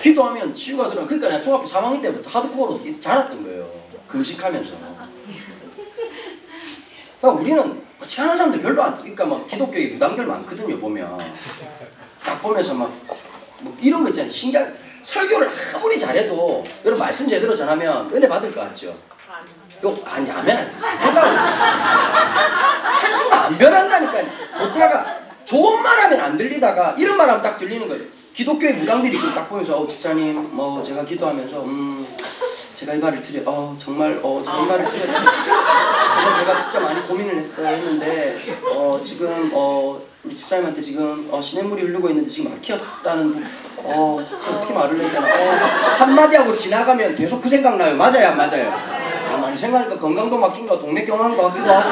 기도하면 치유가 들어. 그러니까 내가 중학교 3학년 때부터 하드코어로 자랐던 거예요. 금식하면서. 그러니까 우리는 희한한 사람들 별로 안, 그러니까 막 기독교의 무당들 많거든요, 보면. 딱 보면서 막, 뭐 이런 거 있잖아요. 신기한, 설교를 아무리 잘해도, 여러분 말씀 제대로 전하면 은혜 받을 것 같죠? 아니, 아멘 안 했어. 한순간 안 변한다니까. 좋다가, 좋은 말 하면 안 들리다가, 이런 말 하면 딱 들리는 거예요. 기독교의 무당들이 딱 보면서, 집사님, 뭐, 제가 기도하면서, 제가 이 말을 정말, 제가 이 말을 정말 제가 진짜 많이 고민을 했는데, 지금, 우리 집사님한테 지금, 시냇물이 흐르고 있는데 지금 막혔다는, 제가 어떻게 말을 해야 되나, 한마디 하고 지나가면 계속 그 생각나요. 맞아요, 안 맞아요? 가만히 생각하니까 건강도 막힌 거, 동맥경화인 거 같기도 하고,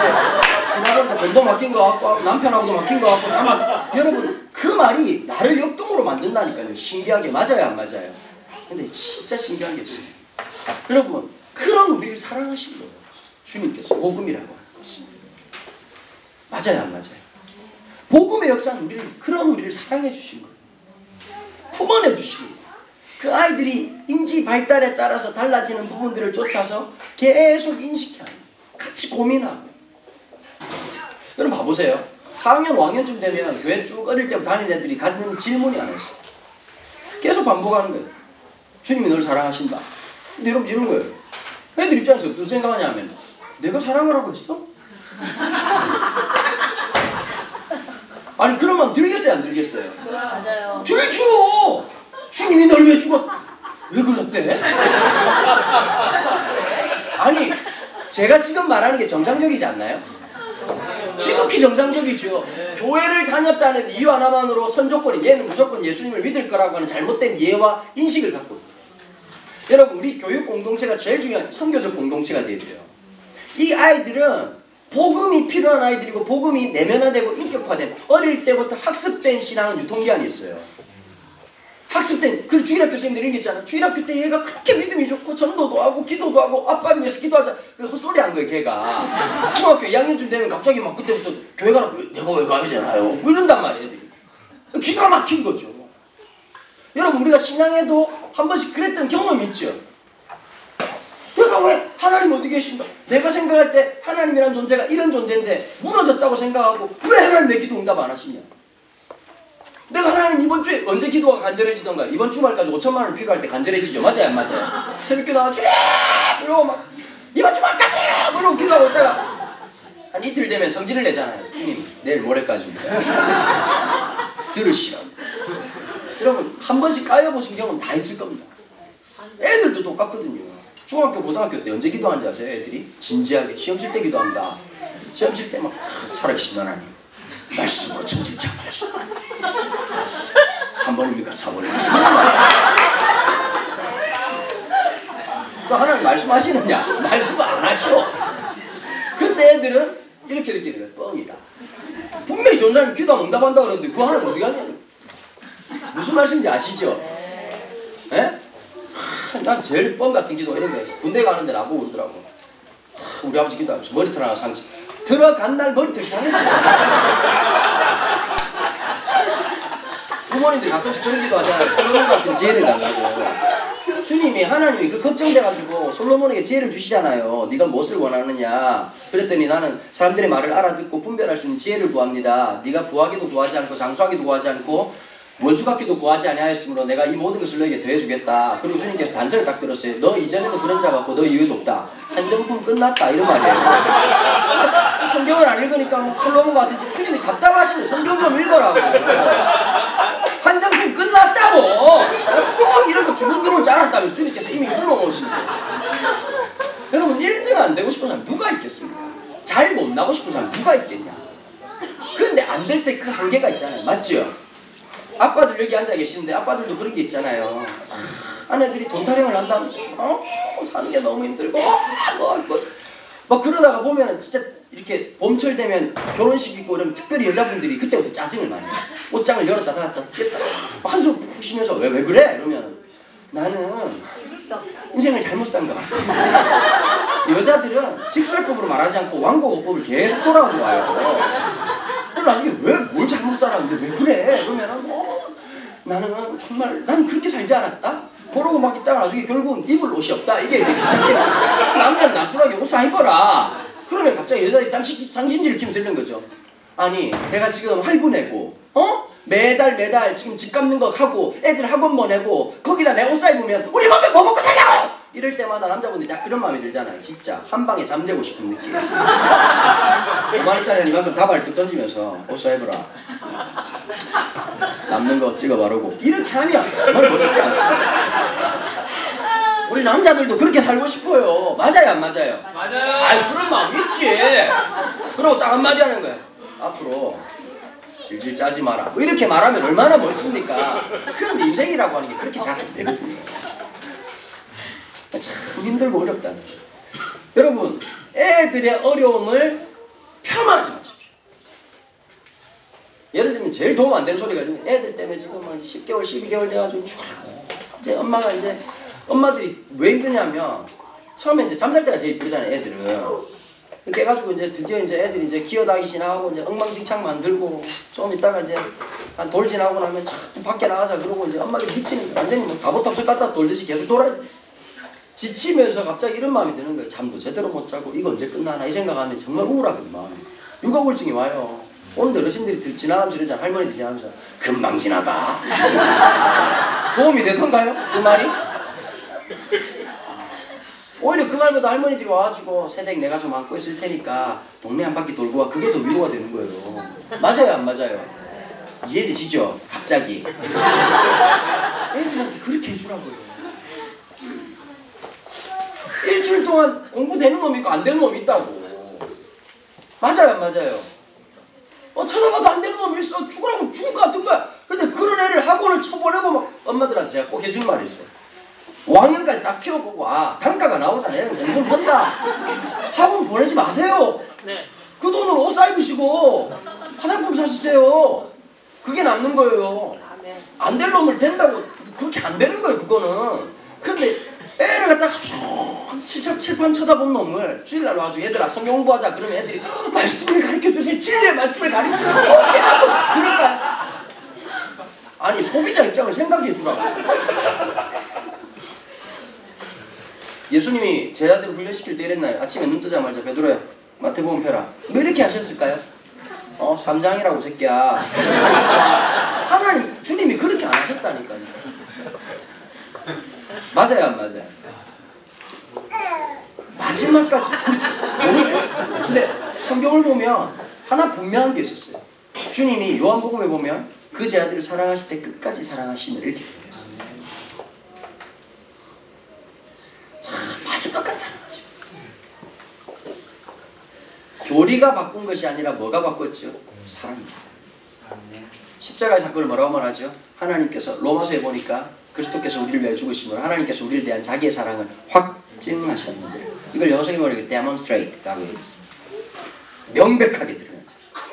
지나가니까 돈도 막힌 거 같고, 남편하고도 막힌 거 같고, 여러분, 그 말이 나를 역동으로 만든다니까요. 신기하게. 맞아요, 안 맞아요? 근데 진짜 신기한 게 있어요. 여러분, 그런 우리를 사랑하신 거예요. 주님께서 복음이라고 하는 것이. 맞아요, 안 맞아요? 복음의 역사는 그런 우리를 사랑해 주신 거예요. 품어내 주신 거예요. 그 아이들이 인지 발달에 따라서 달라지는 부분들을 쫓아서 계속 인식하고 같이 고민하고. 여러분 봐보세요. 4학년, 5학년쯤 되면 교회 쭉 어릴 때부터 다니는 애들이 갖는 질문이 하나 있어요. 계속 반복하는 거예요. 주님이 너를 사랑하신다. 근데 여러분 이런 거예요. 애들 입장에서 어떤 생각하냐면, 내가 사랑하라고 했어? 아니 그런 마음 들겠어요, 안 들겠어요? 맞아요. 들죠. 주님이 널 왜 죽었? 왜 그랬대? 아니 제가 지금 말하는 게 정상적이지 않나요? 지극히 정상적이죠. 교회를 다녔다는 이유 하나만으로 선조건이, 얘는 무조건 예수님을 믿을 거라고 하는 잘못된 이해와 인식을 갖고, 여러분 우리 교육 공동체가 제일 중요한 선교적 공동체가 돼야 돼요. 이 아이들은 복음이 필요한 아이들이고, 복음이 내면화되고 인격화된, 어릴 때부터 학습된 신앙은 유통기한이 있어요. 학습된, 그 주일학교 선생님들 이런 게 있잖아. 주일학교 때 얘가 그렇게 믿음이 좋고 전도도 하고 기도도 하고 아빠를 위해서 기도하자, 그 헛소리 한 거예요 걔가. 중학교 2학년쯤 되면 갑자기 막 그때부터 교회 가라, 내가 왜 가야 되나요? 뭐 이런단 말이에요 애들이. 기가 막힌 거죠. 여러분 우리가 신앙에도 한 번씩 그랬던 경험이 있죠. 내가 왜 하나님 어디 계신가? 내가 생각할 때 하나님이란 존재가 이런 존재인데 무너졌다고 생각하고 왜 하나님 내 기도 응답 안 하시냐? 내가 하나님 이번 주에 언제 기도가 간절해지던가, 이번 주말까지 5천만 원 필요할 때 간절해지죠. 맞아요, 안 맞아요? 새벽기도 하고 주님! 이러고 막 이번 주말까지요! 이러고 기도하고 있다가 한 이틀 되면 성질을 내잖아요. 주님 내일 모레까지입니다. 들으시라고. 여러분 한 번씩 까여보신 경우는 다 있을 겁니다. 애들도 똑같거든요. 중학교, 고등학교 때 언제 기도하는지 아세요? 애들이 진지하게 시험 칠 때 기도합니다. 시험 칠 때 막 살아계신 하나님 말씀으로 천지를 창조하시다. 3번입니까? 4번입니까? 또 하나님 말씀하시느냐? 말씀 안 하셔. 그때 애들은 이렇게 느끼는 거예요. 뻥이다. 분명히 좋은 사람이 기도하면 응답한다고 그러는데 그 하나님 어디 가냐? 무슨 말씀인지 아시죠? 예? 난 제일 뻥 같은 기도가 이런 거예요. 군대 가는데 나보고 그러더라고. 우리 아버지 기도하면서 머리털 하나 상처. 들어간 날 머리털 이상했어요. 부모님들이 가끔씩 그런 기도 하잖아요. 솔로몬 같은 지혜를 달라고. 주님이, 하나님이 그 걱정돼가지고 솔로몬에게 지혜를 주시잖아요. 네가 무엇을 원하느냐. 그랬더니 나는 사람들의 말을 알아듣고 분별할 수 있는 지혜를 구합니다. 네가 부하기도 구하지 않고 장수하기도 구하지 않고 원수같기도 구하지 아니하였으므로 내가 이 모든 것을 너에게 더해주겠다. 그리고 주님께서 단서를 딱 들었어요. 너 이전에도 그런 자가 없고 너 이후에도 없다. 한정품 끝났다. 이런 말이에요. 성경을 안 읽으니까 뭐 솔로몬 같은 주님이 답답하시네. 성경 좀 읽어라고. 한정품 끝났다고. 꼭 이런 거 주문 들어올 줄 알았다면서 주님께서 이미 끊어놓으신 거예요. 여러분 1등 안 되고 싶은 사람 누가 있겠습니까? 잘 못 나고 싶은 사람 누가 있겠냐? 그런데 안 될 때 그 한계가 있잖아요. 맞죠? 아빠들 여기 앉아 계시는데 아빠들도 그런 게 있잖아요. 아내들이 돈 타령을 한다면 사는 게 너무 힘들고 막 그러다가 보면 진짜 이렇게 봄철 되면 결혼식 있고 이러면 특별히 여자분들이 그때부터 짜증을 많이 해요. 옷장을 열었다 닫았다 뺐다 한숨 푹 쉬면서 왜 그래? 이러면 나는 인생을 잘못 산 것 같아. 여자들은 직설법으로 말하지 않고 왕고법을 계속 돌아가지고 와요. 나중에 왜 뭘 잘못 살았는데 왜 그래? 그러면은 나는 정말 난 그렇게 살지 않았다. 그러고 막 있다가 나중에 결국은 입을 옷이 없다. 이게 귀찮게 남자는 나순하게 옷 사 입어라. 그러면 갑자기 여자들이 상심지를 키면서 이런 거죠. 아니 내가 지금 할부 내고 매달 지금 집 갚는 거 하고 애들 학원 보내고 거기다 내 옷 사 입으면 우리 몸에 뭐 먹고 살냐고! 이럴 때마다 남자분들이 다 그런 마음이 들잖아요. 진짜 한 방에 잠재고 싶은 느낌. 5만원짜리 이만큼 다발 뚝 던지면서 옷 사 입어라. 남는 거 찍어 바르고 이렇게 하면 정말 멋있지 않습니까? 우리 남자들도 그렇게 살고 싶어요. 맞아요 안 맞아요? 맞아요. 아이 그런 마음 있지. 그러고 딱 한마디 하는 거야. 앞으로 질질 짜지 마라. 뭐 이렇게 말하면 얼마나 멋집니까? 그런데 인생이라고 하는 게 그렇게 잘 안 되거든요. 참 힘들고 어렵다. 여러분 애들의 어려움을 폄하하지 마십시오. 예를 들면 제일 도움 안 되는 소리가 있는 애들 때문에 지금 10개월 12개월 돼가지고 이제 엄마가 이제 엄마들이 왜 힘드냐면 처음에 이제 잠잘 때가 제일 힘들잖아요. 애들은. 그렇게 해가지고 이제 드디어 이제 애들이 이제 기어다기 지나가고 이제 엉망진창 만들고 좀 있다가 이제 한 돌 지나고 나면 자꾸 밖에 나가자 그러고 이제 엄마들이 미치는 거야. 완전히 뭐 가보탑석 갖다 돌듯이 계속 돌아야 돼. 지치면서 갑자기 이런 마음이 드는 거예요. 잠도 제대로 못 자고 이거 언제 끝나나 이 생각하면 정말 우울하거든요. 육아 우울증이 와요. 오늘도 어르신들이 지나가면서 이러잖아. 할머니들이 지나가면서 금방 지나가. 도움이 되던가요? 그 말이? 오히려 그 말보다 할머니들이 와가지고 새댁 내가 좀 안고 있을 테니까 동네 한 바퀴 돌고 와. 그게 더 위로가 되는 거예요. 맞아요 안 맞아요? 이해되시죠? 갑자기 애들한테 그렇게 해주라고요. 일주일 동안 공부되는 놈이 있고 안 되는 놈이 있다고. 맞아요 안 맞아요? 쳐다봐도 안 되는 놈이 있어. 죽으라고 죽을 것 같은 거야. 근데 그런 애를 학원을 쳐보내고 막 엄마들한테 제가 꼭 해준 말이 있어요. 5학년까지 딱 키워보고 단가가 나오잖아요. 애는 공돈 번다. 학원 보내지 마세요. 네. 그 돈으로 옷 사입으시고 화장품 사주세요. 그게 남는 거예요. 안 될 놈을 된다고 그렇게 안 되는 거예요. 그거는. 그런데 애를 갖다가 칠판 쳐다본 놈을 주일날 와가지고 얘들아 성경 공부하자 그러면 애들이 말씀을 가르쳐주세요. 진리의 말씀을 가르쳐주세요. 깨닫고 싶어. 그럴까? 아니 소비자 입장을 생각해 주라고. 예수님이 제자들을 훈련시킬 때 이랬나요? 아침에 눈 뜨자마자 베드로야 마태복음 펴라. 왜 이렇게 하셨을까요? 3장이라고 새끼야. 하나님 주님이 그렇게 안 하셨다니까요. 맞아요 안 맞아요? 마지막까지 그렇죠. 모르죠. 근데 성경을 보면 하나 분명한 게 있었어요. 주님이 요한복음에 보면 그 제자들을 사랑하실 때 끝까지 사랑하시는 이렇게 표현했어요. 참 마지막까지 사랑하시고. 교리가 바꾼 것이 아니라 뭐가 바꿨죠? 사랑입니다. 십자가의 사건을 뭐라고 말하죠? 하나님께서 로마서에 보니까 그리스도께서 우리를 위하여 죽으심으로 하나님께서 우리를 대한 자기의 사랑을 확증하셨는데 이걸 영어성에 보니까 demonstrate라고 얘기했어요. 명백하게 드러난 사건.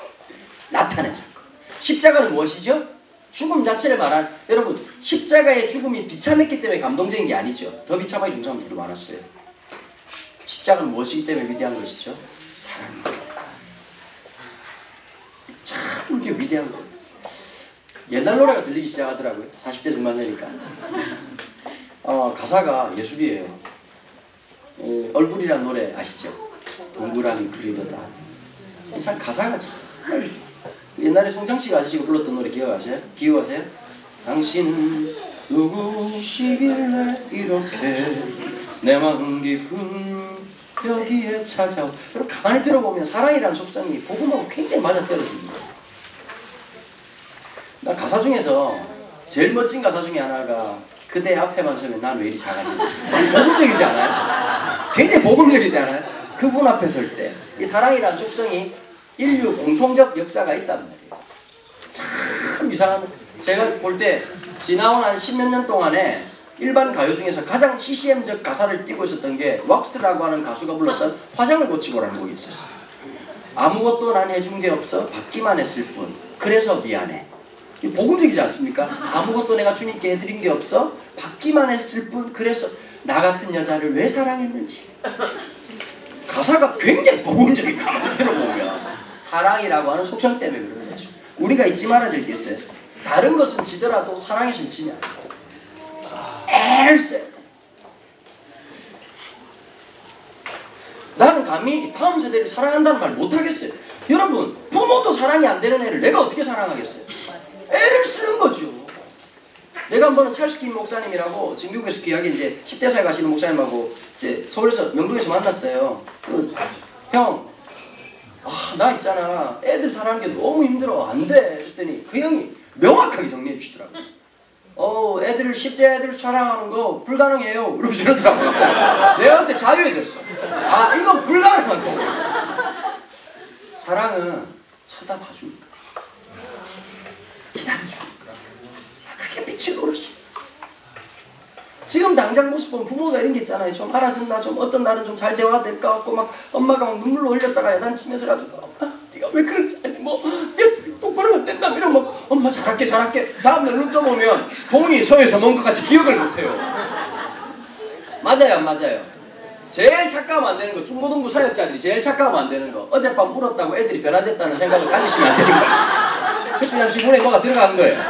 나타낸 사건. 십자가는 무엇이죠? 죽음 자체를 말한 여러분 십자가의 죽음이 비참했기 때문에 감동적인 게 아니죠. 더 비참하게 죽은 사람들도 많았어요. 십자가는 무엇이기 때문에 위대한 것이죠? 사랑입니다. 참 이게 위대한 것. 옛날 노래가 들리기 시작하더라고요. 40대 중반 되니까. 가사가 예술이에요. 얼굴이란 노래 아시죠? 동그라미 그리려다. 참 가사가 정말 옛날에 송창식 아저씨가 불렀던 노래 기억하세요? 당신은 누구시길래 이렇게 내 마음 깊은 여기에 찾아오. 여러분 가만히 들어보면 사랑이라는 속성이 복음하고 굉장히 맞아떨어집니다. 나 가사 중에서 제일 멋진 가사 중에 하나가 그대 앞에만 서면 난 왜 이리 작아지는지. 복음적이지 않아요? 굉장히 복음적이지 않아요? 그분 앞에 설 때 이 사랑이라는 속성이 인류 공통적 역사가 있단 말이에요. 참 이상한. 제가 볼 때 지나온 한 10몇 년 동안에 일반 가요 중에서 가장 CCM적 가사를 띠고 있었던 게 왁스라고 하는 가수가 불렀던 화장을 고치고라는 곡이 있었어요. 아무것도 난 해준 게 없어 받기만 했을 뿐 그래서 미안해. 복음적이지 않습니까? 아무것도 내가 주님께 해드린 게 없어 받기만 했을 뿐 그래서 나 같은 여자를 왜 사랑했는지. 가사가 굉장히 복음적인. 가만히 들어보면 사랑이라고 하는 속성 때문에 그러는 거죠. 우리가 잊지 말아야 될 게 있어요. 다른 것은 지더라도 사랑의 실침이 아니에요. 애를 써야 돼. 나는 감히 다음 세대를 사랑한다는 말 못하겠어요. 여러분, 부모도 사랑이 안 되는 애를 내가 어떻게 사랑하겠어요? 애를 쓰는 거죠. 내가 한 번은 찰스 김 목사님이라고 지금 미국에서 귀하게 이제 10대 사회 가시는 목사님하고 이제 서울에서 명동에서 만났어요. 형, 나 있잖아, 애들 사랑하는 게 너무 힘들어, 안 돼. 그랬더니 그 형이 명확하게 정리해 주시더라고요. 애들 10대 애들 사랑하는 거 불가능해요. 이러면서 이러더라고요. 내가 그때 자유해졌어. 이건 불가능한 거고. 사랑은 쳐다봐주니까, 기다려주니까. 그게 빛의 노릇이야. 지금 당장 모습 보면 부모가 이런 게 있잖아요. 좀 알아듣나, 좀 어떤 날은 좀 잘 대화가 될 것 같고, 막 엄마가 막 눈물로 흘렸다가 야단치면서 가지고, 엄마, 네가 왜 그런지 아니, 네가 똑바로 하면 된다. 이러면 막, 엄마 잘할게, 잘할게. 다음날 눈 떠보면 동이 서에서 먼 것 같이 기억을 못해요. 맞아요, 안 맞아요? 제일 착각하면 안 되는 거, 중고등부 사역자들이 제일 착각하면 안 되는 거, 어젯밤 울었다고 애들이 변화됐다는 생각을 가지시면 안 되는 거예요. 그때 잠시 문에 뭐가 들어가는 거예요.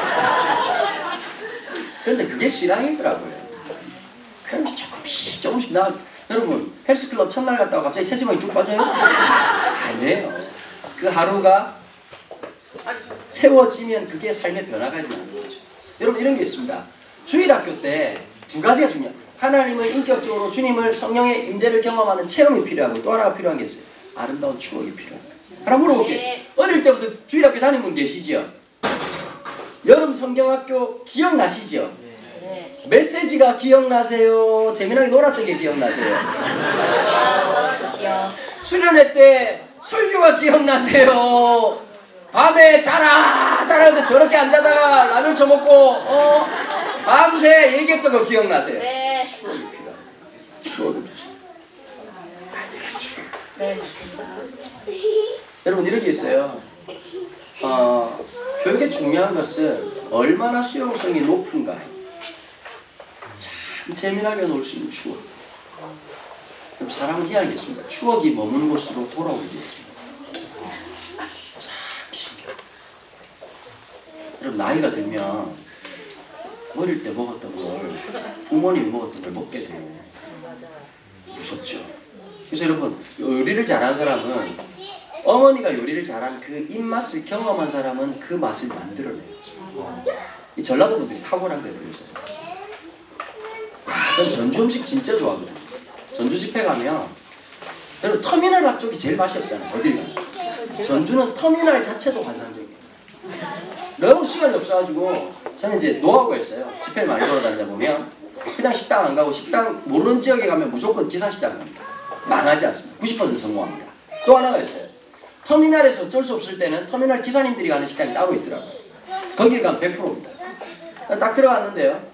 그런데 그게 신앙이더라고요. 그럼 조금씩 여러분, 헬스클럽 첫날 갔다가 갑자기 체지방이 쭉 빠져요? 아니에요. 그 하루가 세워지면 그게 삶의 변화가 일어나는 거죠. 여러분, 이런 게 있습니다. 주일학교 때 두 가지가 중요해요. 하나님을 인격적으로, 주님을, 성령의 임재를 경험하는 체험이 필요하고, 또 하나가 필요한 게 있어요. 아름다운 추억이 필요합니다. 하나 물어볼게요. 어릴 때부터 주일학교 다닌 분 계시죠? 여름 성경학교 기억나시죠? 네. 메시지가 기억나세요? 재미나게 놀았던 게 기억나세요? 수련회 때 설교가 기억나세요? 밤에 자라 자라는데 저렇게 앉아다가 라면 처먹고 밤새 얘기했던 거 기억나세요? 네. 추억이 필요합니다. 추억을 주세요. 아이들의 추억. 네, 맞습니다. 여러분, 이런 게 있어요. 교육의 중요한 것은 얼마나 수용성이 높은가. 참 재미나게 놀 수 있는 추억. 그럼 사람은 희한한 게 있습니다. 추억이 머무는 곳으로 돌아오게 있습니다. 참 신기해요. 여러분, 나이가 들면 어릴 때 먹었던 걸, 부모님이 먹었던 걸 먹게 돼요. 무섭죠. 그래서 여러분, 요리를 잘하는 사람은, 어머니가 요리를 잘한 그 입맛을 경험한 사람은 그 맛을 만들어내요. 이 전라도 분들이 탁월한 거예요. 전 전주 음식 진짜 좋아하거든요. 전주 집회 가면, 여러분, 터미널 앞쪽이 제일 맛이 없잖아요. 어딜 가면. 전주는 터미널 자체도 환상적이에요. 너무 시간이 없어가지고 저는 이제 노하우가 있어요. 집회를 많이 돌아다니다 보면 그냥 식당 안 가고, 식당 모르는 지역에 가면 무조건 기사식당 갑니다. 망하지 않습니다. 90% 성공합니다. 또 하나가 있어요. 터미널에서 어쩔 수 없을 때는 터미널 기사님들이 가는 식당이 따로 있더라고요. 거기 가면 100%입니다. 딱 들어갔는데요.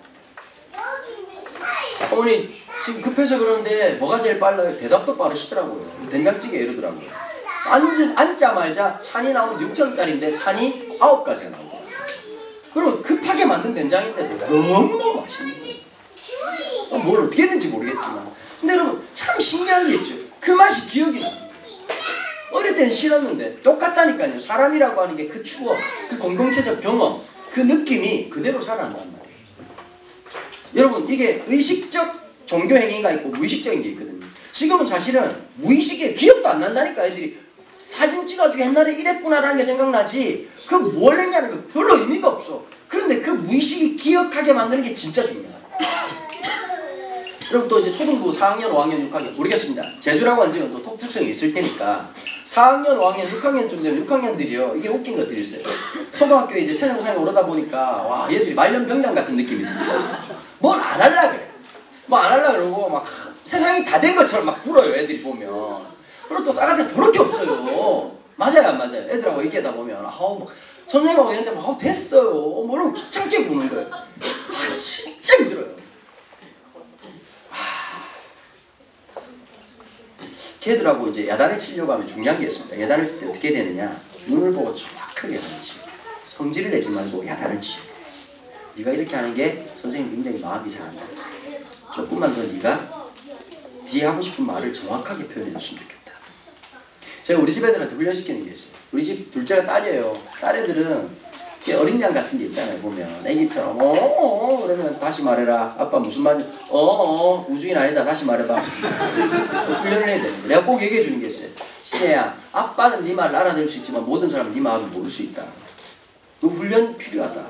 어머니 지금 급해서 그러는데 뭐가 제일 빨라요? 대답도 빠르시더라고요. 된장찌개 이러더라고요. 앉자마자 찬이 나오면 6,000원짜리인데 찬이 9가지가 나오더라고요. 그럼 급하게 만든 된장인데도 너무너무 맛있는 거예요. 뭘 어떻게 했는지 모르겠지만. 근데 여러분, 참 신기한 게 있죠. 그 맛이 기억이 납니다. 어릴 땐 싫었는데 똑같다니까요. 사람이라고 하는 게 그 추억, 그 공동체적 경험, 그 느낌이 그대로 살아난단 말이에요. 여러분, 이게 의식적 종교 행위가 있고 무의식적인 게 있거든요. 지금은 사실은 무의식에 기억도 안 난다니까. 애들이 사진 찍어가지고 옛날에 이랬구나라는 게 생각나지, 그 뭘 했냐는 거 별로 의미가 없어. 그런데 그 무의식이 기억하게 만드는 게 진짜 중요해요. 여러분, 또 이제 초등부 4학년, 5학년, 6학년 모르겠습니다. 제주라고 한 지는 또 특성이 있을 테니까 4학년, 5학년, 6학년쯤 되면 6학년들이요. 이게 웃긴 것들이 있어요. 초등학교에 이제 체력상에 오르다 보니까 와, 얘들이 말년병장 같은 느낌이 듭니다. 뭘 안 할라 그래. 뭐 안 할라 그러고 막 세상이 다 된 것처럼 막 굴어요. 애들이 보면. 그리고 또 싸가지가 더럽게 없어요. 맞아요, 안 맞아요? 애들하고 얘기하다 보면 막 선생님하고 얘기하는데 막 됐어요. 뭐라고 귀찮게 보는 거예요. 진짜 힘들어요. 걔들하고 이제 야단을 치려고 하면 중요한 게 있습니다. 야단을 칠 때 어떻게 되느냐? 눈을 보고 정확하게 야단을 치고, 성질을 내지 말고 야단을 치고. 네가 이렇게 하는 게 선생님 굉장히 마음이 잘한다. 조금만 더 네가 뒤에 하고 싶은 말을 정확하게 표현해 줬으면 좋겠다. 제가 우리 집 애들한테 훈련시키는 게 있어요. 우리 집 둘째가 딸이에요. 딸애들은 어린 양 같은 게 있잖아요. 보면 애기처럼 그러면 다시 말해라. 아빠 무슨 말인지 우주인 아니다. 다시 말해봐. 훈련을 해야 되는 거야. 내가 꼭 얘기해 주는 게 있어요. 신혜야, 아빠는 네 말을 알아들을 수 있지만 모든 사람은 네 마음을 모를 수 있다. 그 훈련이 필요하다.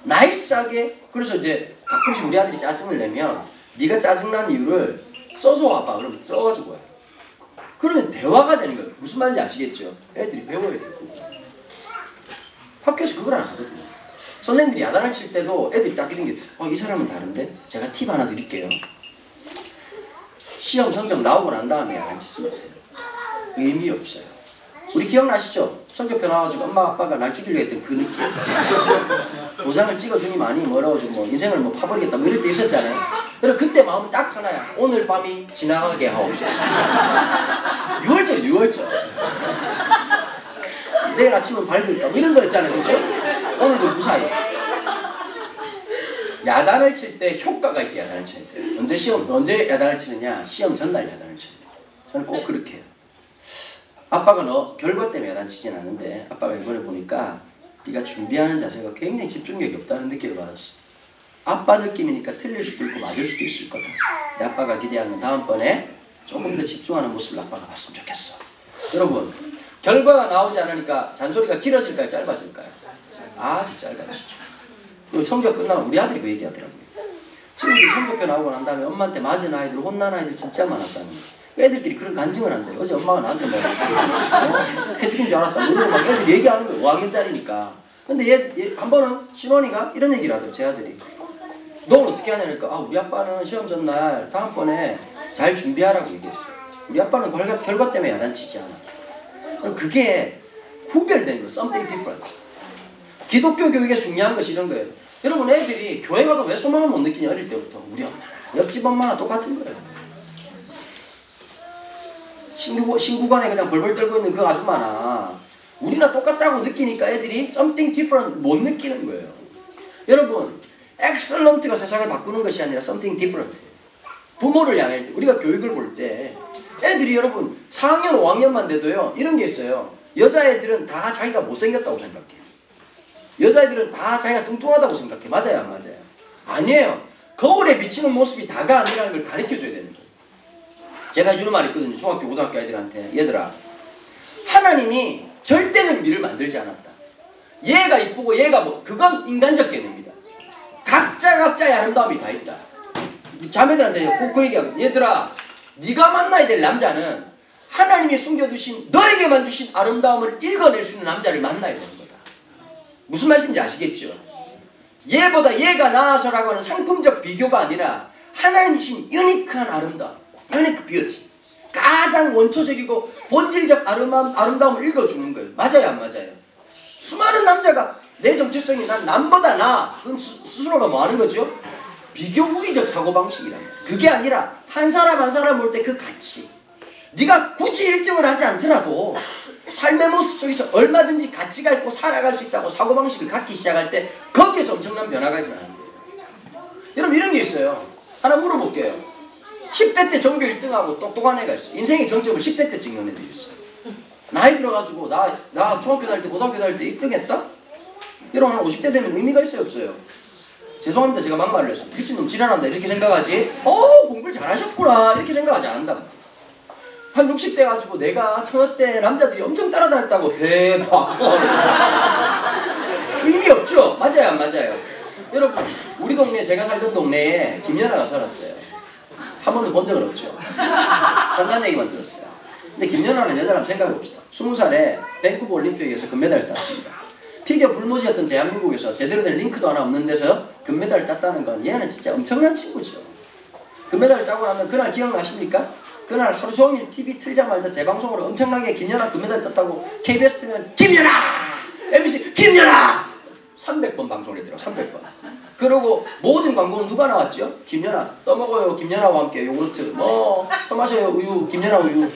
나이스하게. 그래서 이제 가끔씩 우리 아들이 짜증을 내면 네가 짜증난 이유를 써서 와봐. 그러면 써가지고 와요. 그러면 대화가 되는 거예요. 무슨 말인지 아시겠죠? 애들이 배워야 되고. 학교에서 그걸 안 하거든요. 선생님들이 야단을 칠 때도 애들이 딱 이런 게 이 사람은 다른데? 제가 팁 하나 드릴게요. 시험 성적 나오고 난 다음에 야단 치지 마세요. 의미 없어요. 우리 기억나시죠? 성적표 나와가지고 엄마 아빠가 날 죽이려 했던 그 느낌. 도장을 찍어주니 많이 뭐라고 뭐 인생을 뭐 파버리겠다 뭐 이럴 때 있었잖아요. 그래서 그때 마음은 딱 하나야. 오늘 밤이 지나가게 하옵소서. 6월절 6월절. 내일 아침은 밝을까 뭐 이런 거 있잖아요. 그렇죠? 오늘도 무사히. 야단을 칠 때 효과가 있게 야단을 쳐야 돼요. 언제 야단을 치느냐? 시험 전날 야단을 쳐야 돼요. 저는 꼭 그렇게 해요. 아빠가 너 결과 때문에 야단 치진 않는데 아빠가 이번에 보니까 네가 준비하는 자세가 굉장히 집중력이 없다는 느낌을 받았어. 아빠 느낌이니까 틀릴 수도 있고 맞을 수도 있을 거다. 근데 아빠가 기대하는 다음번에 조금 더 집중하는 모습을 아빠가 봤으면 좋겠어. 여러분, 결과가 나오지 않으니까 잔소리가 길어질까요? 짧아질까요? 아주 짧아지죠. 그리고 성적 끝나면 우리 아들이 그 얘기하더라고요. 친구들이 성적표 나오고 난 다음에 엄마한테 맞은 아이들, 혼난 아이들 진짜 많았다는 거예요. 애들끼리 그런 간증을 한대요. 어제 엄마가 나한테 뭐 해죽인 줄 알았다. 이러고 막 애들이 얘기하는 거예요. 5학년짜리니까. 근데 얘 한 번은 신원이가 이런 얘기를 하더라고요. 제 아들이. 너 어떻게 하냐니까 우리 아빠는 시험 전날 다음번에 잘 준비하라고 얘기했어요. 우리 아빠는 결과 때문에 야단치지 않아. 그럼 그게 구별되는 거예요. Something different. 기독교 교육에 중요한 것이 이런 거예요. 여러분 애들이 교회 가도 왜 소망을 못 느끼냐 어릴 때부터. 우리 엄마나 옆집 엄마나 똑같은 거예요. 신구관에 그냥 벌벌 떨고 있는 그 아줌마나 우리나 똑같다고 느끼니까 애들이 something different 못 느끼는 거예요. 여러분 excellent가 세상을 바꾸는 것이 아니라 something different. 부모를 향할 때 우리가 교육을 볼 때 애들이 여러분 4학년 5학년만 돼도요 이런 게 있어요. 여자애들은 다 자기가 못생겼다고 생각해요. 여자애들은 다 자기가 뚱뚱하다고 생각해. 맞아요 안 맞아요? 아니에요. 거울에 비치는 모습이 다가 아니라는 걸 가르쳐줘야 되는 거예요. 제가 해주는 말이 있거든요. 중학교 고등학교 애들한테. 얘들아, 하나님이 절대적 미를 만들지 않았다. 얘가 이쁘고 얘가 뭐 그건 인간적 개념입니다. 각자의 아름다움이 다 있다. 자매들한테 꼭 그 얘기하거든요. 얘들아, 네가 만나야 될 남자는 하나님이 숨겨두신 너에게만 주신 아름다움을 읽어낼 수 있는 남자를 만나야 되는 거다. 무슨 말씀인지 아시겠죠? 얘보다 얘가 나아서라고 하는 상품적 비교가 아니라 하나님 주신 유니크한 아름다움. 유니크 뷰티. 가장 원초적이고 본질적 아름다움을 읽어주는 거예요. 맞아요 안 맞아요? 수많은 남자가 내 정체성이 난 남보다 나아. 그건 스스로가 뭐 하는 거죠? 비교 우위적 사고방식이란 말이에요. 그게 아니라 한 사람 한 사람 볼 때 그 가치. 네가 굳이 1등을 하지 않더라도 삶의 모습 속에서 얼마든지 가치가 있고 살아갈 수 있다고 사고방식을 갖기 시작할 때 거기에서 엄청난 변화가 일어나는 거예요. 여러분 이런 게 있어요. 하나 물어볼게요. 10대 때 전교 1등하고 똑똑한 애가 있어. 인생의 정점을 10대 때 찍는 애들이 있어. 나이 들어가지고 나 중학교 다닐 때 고등학교 다닐 때 1등 했다? 여러분 한 50대 되면 의미가 있어요 없어요? 죄송합니다. 제가 막말을 했어요. 미친놈 지랄한다 이렇게 생각하지 공부를 잘하셨구나 이렇게 생각하지 않는다. 한 60대 가지고 내가 처녀 때 남자들이 엄청 따라다녔다고 대박 의미 없죠? 맞아요 안 맞아요? 여러분 우리 동네 제가 살던 동네에 김연아가 살았어요. 한 번도 본 적은 없죠. 산다는 얘기만 들었어요. 근데 김연아는 여자라면 생각해봅시다. 20살에 밴쿠버 올림픽에서 금메달을 땄습니다. 피겨 불모지였던 대한민국에서 제대로 된 링크도 하나 없는 데서 금메달을 땄다는 건 얘는 진짜 엄청난 친구죠. 금메달을 따고 나면 그날 기억나십니까? 그날 하루 종일 TV 틀자마자 재방송으로 엄청나게 김연아 금메달 땄다고 KBS 틀면 김연아! MBC 김연아! 300번 방송을 했더라고 300번. 그리고 모든 광고는 누가 나왔죠? 김연아 떠먹어요 김연아와 함께 요구르트 뭐 처마셔요 우유 김연아 우유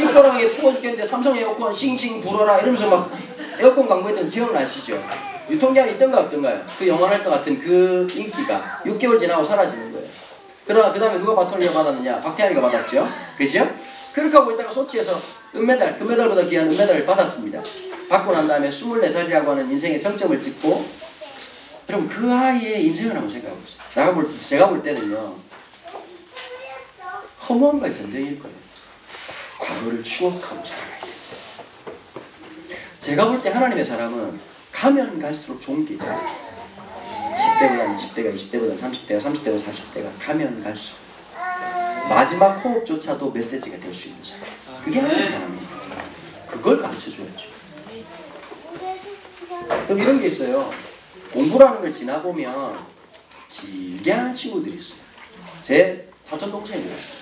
입더라하게 추워 죽겠는데 삼성 에어컨 싱싱 불어라 이러면서 막 에어컨 광고했던 기억나시죠? 유통기한이 있던가 없던가요? 그 영원할 것 같은 그 인기가 6개월 지나고 사라지는 거예요. 그러나 그 다음에 누가 바톤을 받았느냐? 박태환이가 받았죠? 그죠? 그렇게 하고 있다가 소치에서 금메달, 금메달보다 귀한 은메달을 받았습니다. 받고 난 다음에 24살이라고 하는 인생의 정점을 찍고, 그럼 그 아이의 인생을 한번 생각해보세요. 제가 볼 때는요, 허무함과의 전쟁일 거예요. 과거를 추억하고 살아가야 돼요. 제가 볼 때 하나님의 사람은 가면 갈수록 좋은 게 있잖아요. 10대보다 20대가, 20대보다 30대가, 30대보다 40대가 가면 갈수록 마지막 호흡조차도 메시지가 될 수 있는 사람. 그게 하나님의 사람입니다. 그걸 가르쳐줘야죠. 그럼 이런 게 있어요. 공부라는 걸 지나보면 길게 하는 친구들이 있어요. 제 사촌동생이었어요.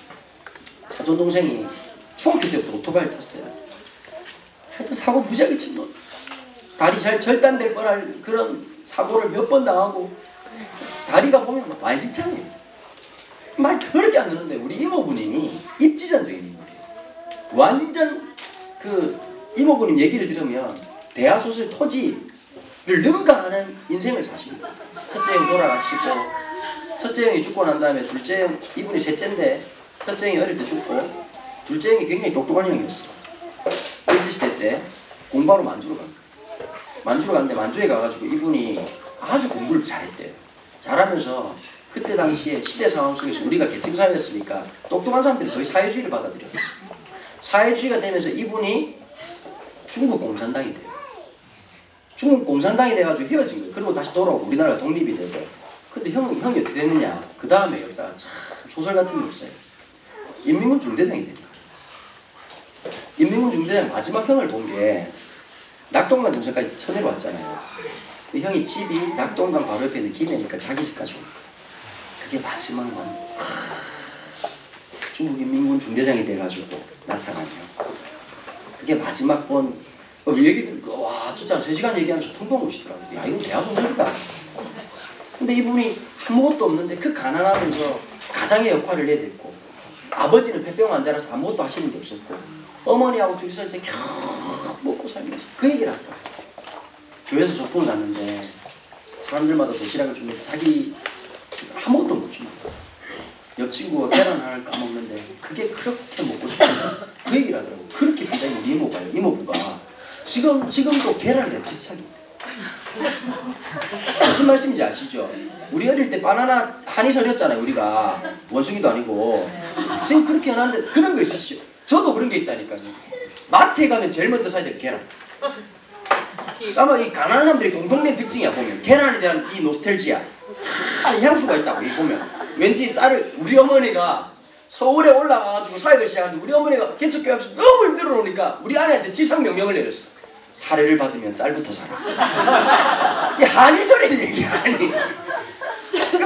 사촌동생이 중학교 때부터 오토바이를 탔어요. 하여튼 사고 무지하게 치면 다리 잘 절단될 뻔할 그런 사고를 몇 번 당하고, 다리가 보면 완신창이에요. 말 더럽게 안 듣는데 우리 이모부님이 입지전적인 인물이에요. 완전 그 이모부님 얘기를 들으면 대하소설 토지를 능가하는 인생을 사십니다. 첫째 형 돌아가시고, 첫째 형이 죽고 난 다음에 둘째 형, 이분이 셋째인데 첫째 형이 어릴 때 죽고, 둘째 형이 굉장히 똑똑한 형이었어요. 일제시대 때 공부하러 만주로 간 거예요. 만주로 갔는데 만주에 가가지고 이분이 아주 공부를 잘했대요. 잘하면서 그때 당시에 시대 상황 속에서 우리가 계층사회였으니까 똑똑한 사람들이 거의 사회주의를 받아들여요. 사회주의가 되면서 이분이 중국 공산당이 돼요. 중국 공산당이 돼가지고 헤어진 거예요. 그리고 다시 돌아오고 우리나라가 독립이 되고. 근데 형이 어떻게 됐느냐. 그 다음에 역사가 참 소설 같은 게 없어요. 인민군 중대장이 됩니다. 인민군 중대장 마지막 형을 본 게 낙동강 전선까지 쳐내려왔잖아요. 형이 집이 낙동강 바로 옆에 있는 김해니까 자기 집까지 온 거예요. 그게 마지막 건 중국 인민군 중대장이 돼가지고 나타난 형. 그게 마지막 본 얘기 들으니까 와 진짜 3시간 얘기하면서 펑펑 우시더라고요. 야 이건 대하소설이다. 근데 이분이 아무것도 없는데 그 가난하면서 가장의 역할을 해야 됐고, 아버지는 폐병 환자라서 아무것도 하시는 게 없었고, 어머니하고 둘이서 이제 겨우 먹고 살면서 그 얘기를 하더라고요. 교회에서 소풍을 갔는데 사람들마다 도시락을 주는데 자기 아무것도 못 주는 거야. 옆 친구가 계란 하나를 까먹는데 그게 그렇게 먹고 싶은데 그 얘기를 하더라고요. 그렇게 부자인 우리 이모부가 지금도 계란에 집착인데. 무슨 말씀인지 아시죠? 우리 어릴 때 바나나 한이설이었잖아요. 우리가 원숭이도 아니고. 지금 그렇게 해놨는데 그런 거 있으시죠? 저도 그런 게 있다니까요. 마트에 가면 제일 먼저 사야 될 계란. 아마 이 가난한 사람들이 공통된 특징이야. 보면 계란에 대한 이 노스텔지아 다 향수가 있다고. 이 보면 왠지 쌀을 우리 어머니가 서울에 올라가가지고 사역을 시작하는데 우리 어머니가 개척교회에서 너무 힘들어 놓으니까 우리 아내한테 지상 명령을 내렸어. 사례를 받으면 쌀부터 사라. 이 한이설의 얘기야. 아니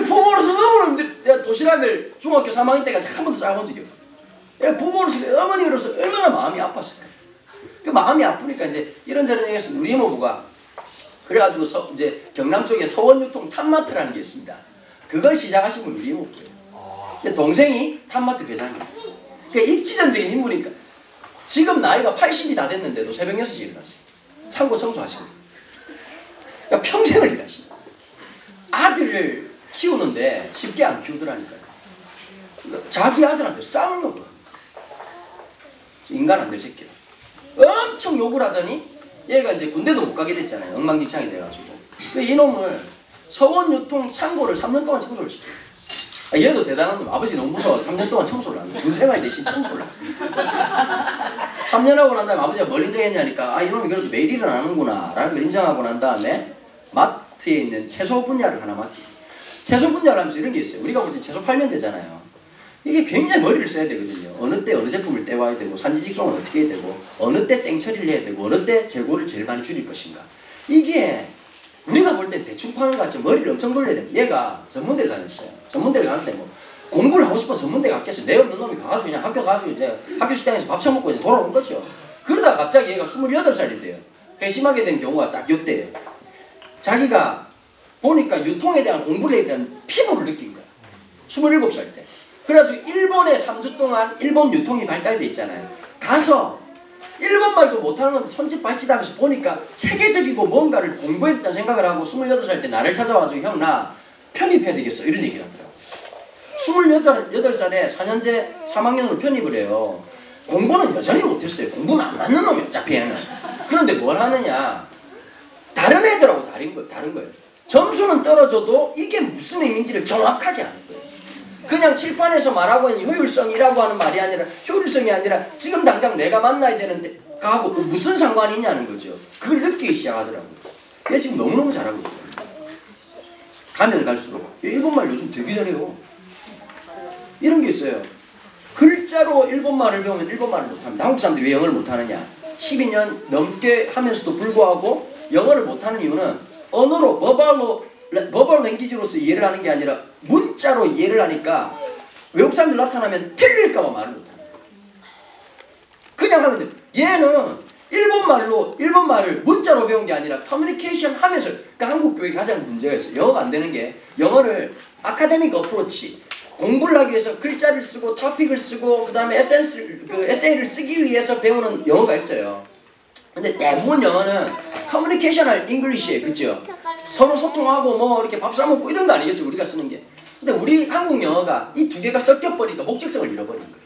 부모로서 너무 힘들. 내가 도시락을 중학교 3학년 때까지 한 번도 싸본 적이 없어. 부모로서 어머니로서 얼마나 마음이 아팠을까. 그 마음이 아프니까 이제 이런저런 얘기했습니다. 우리 이모부가 그래가지고 이제 경남 쪽에 서원유통 탑마트라는 게 있습니다. 그걸 시작하신 분이 우리 이모부예요. 근데 동생이 탑마트 회장이에요. 그러니까 입지전적인 인물이니까 지금 나이가 80이 다 됐는데도 새벽 6시에 일어나세요. 창고 청소하시거든요. 그러니까 평생을 일하십니다. 아들을 키우는데 쉽게 안 키우더라니까요. 그러니까 자기 아들한테 싸우는 거예요. 인간 안 될 새끼라. 엄청 욕을 하더니 얘가 이제 군대도 못 가게 됐잖아요. 엉망진창이 돼가지고. 이놈을 서원유통 창고를 3년 동안 청소를 시켜요. 얘도 대단한 놈. 아버지 너무 무서워. 3년 동안 청소를 안 해. 군생활 대신 청소를 안 해. 3년 하고 난 다음에 아버지가 뭘 인정했냐니까 이놈이 그래도 매일 일을 안 하는구나 라는 걸 인정하고 난 다음에 마트에 있는 채소 분야를 하나 맡기고, 채소 분야를 하면서 이런 게 있어요. 우리가 볼 때 채소 팔면 되잖아요. 이게 굉장히 머리를 써야 되거든요. 어느 때 어느 제품을 떼와야 되고, 산지직송을 어떻게 해야 되고, 어느 때 땡처리를 해야 되고, 어느 때 재고를 제일 많이 줄일 것인가. 이게 우리가 볼 때 대충 파는 것 같지 머리를 엄청 돌려야 돼. 얘가 전문대를 다녔어요. 전문대를 가는데 뭐 공부를 하고 싶어 전문대 갔겠어요. 내 없는 놈이 가가지고 그냥 학교 가가지고 이제 학교 식당에서 밥 처먹고 이제 돌아온 거죠. 그러다가 갑자기 얘가 28살이 돼요. 회심하게 된 경우가 딱 요때예요. 자기가 보니까 유통에 대한 공부에 대한 피부를 느낀 거야. 27살 때. 그래가지고 일본에 3주 동안 일본 유통이 발달돼 있잖아요. 가서 일본말도 못하는 건데 손짓 발짓 하면서 보니까 체계적이고 뭔가를 공부해야 된다는 생각을 하고 28살 때 나를 찾아와가지고 형 나 편입해야 되겠어 이런 얘기를 하더라고. 28살에 4년제 3학년으로 편입을 해요. 공부는 여전히 못했어요. 공부는 안 맞는 놈이 어차피 얘는. 그런데 뭘 하느냐? 다른 애들하고 다른 거예요. 점수는 떨어져도 이게 무슨 의미인지를 정확하게 아는 거예요. 그냥 칠판에서 말하고 있는 효율성이라고 하는 말이 아니라 효율성이 아니라 지금 당장 내가 만나야 되는데 하고 무슨 상관이 있냐는 거죠. 그걸 느끼기 시작하더라고요. 얘 지금 너무너무 잘하고 있어요. 가면 갈수록 일본말 요즘 되게 잘해요. 이런 게 있어요. 글자로 일본말을 배우면 일본말을 못합니다. 한국 사람들이 왜 영어를 못하느냐? 12년 넘게 하면서도 불구하고 영어를 못하는 이유는 언어로 버벌 랭귀지로서 이해를 하는 게 아니라 문자로 이해를 하니까 외국 사람들 나타나면 틀릴까봐 말을 못하는 거예요. 그냥 하면 돼요. 얘는 일본말을 문자로 배운 게 아니라 커뮤니케이션 하면서, 그러니까 한국 교육이 가장 문제가 있어요. 영어가 안 되는 게, 영어를 아카데믹 어프로치, 공부를 하기 위해서 글자를 쓰고 토픽을 쓰고 그 다음에 에세이를 쓰기 위해서 배우는 영어가 있어요. 근데 대부분 영어는 커뮤니케이셔널 잉글리시예요. 그죠? 서로 소통하고 뭐 이렇게 밥 사 먹고 이런 거 아니겠어요? 우리가 쓰는 게. 근데 우리 한국 영어가 이 두 개가 섞여버리니까 목적성을 잃어버린 거예요.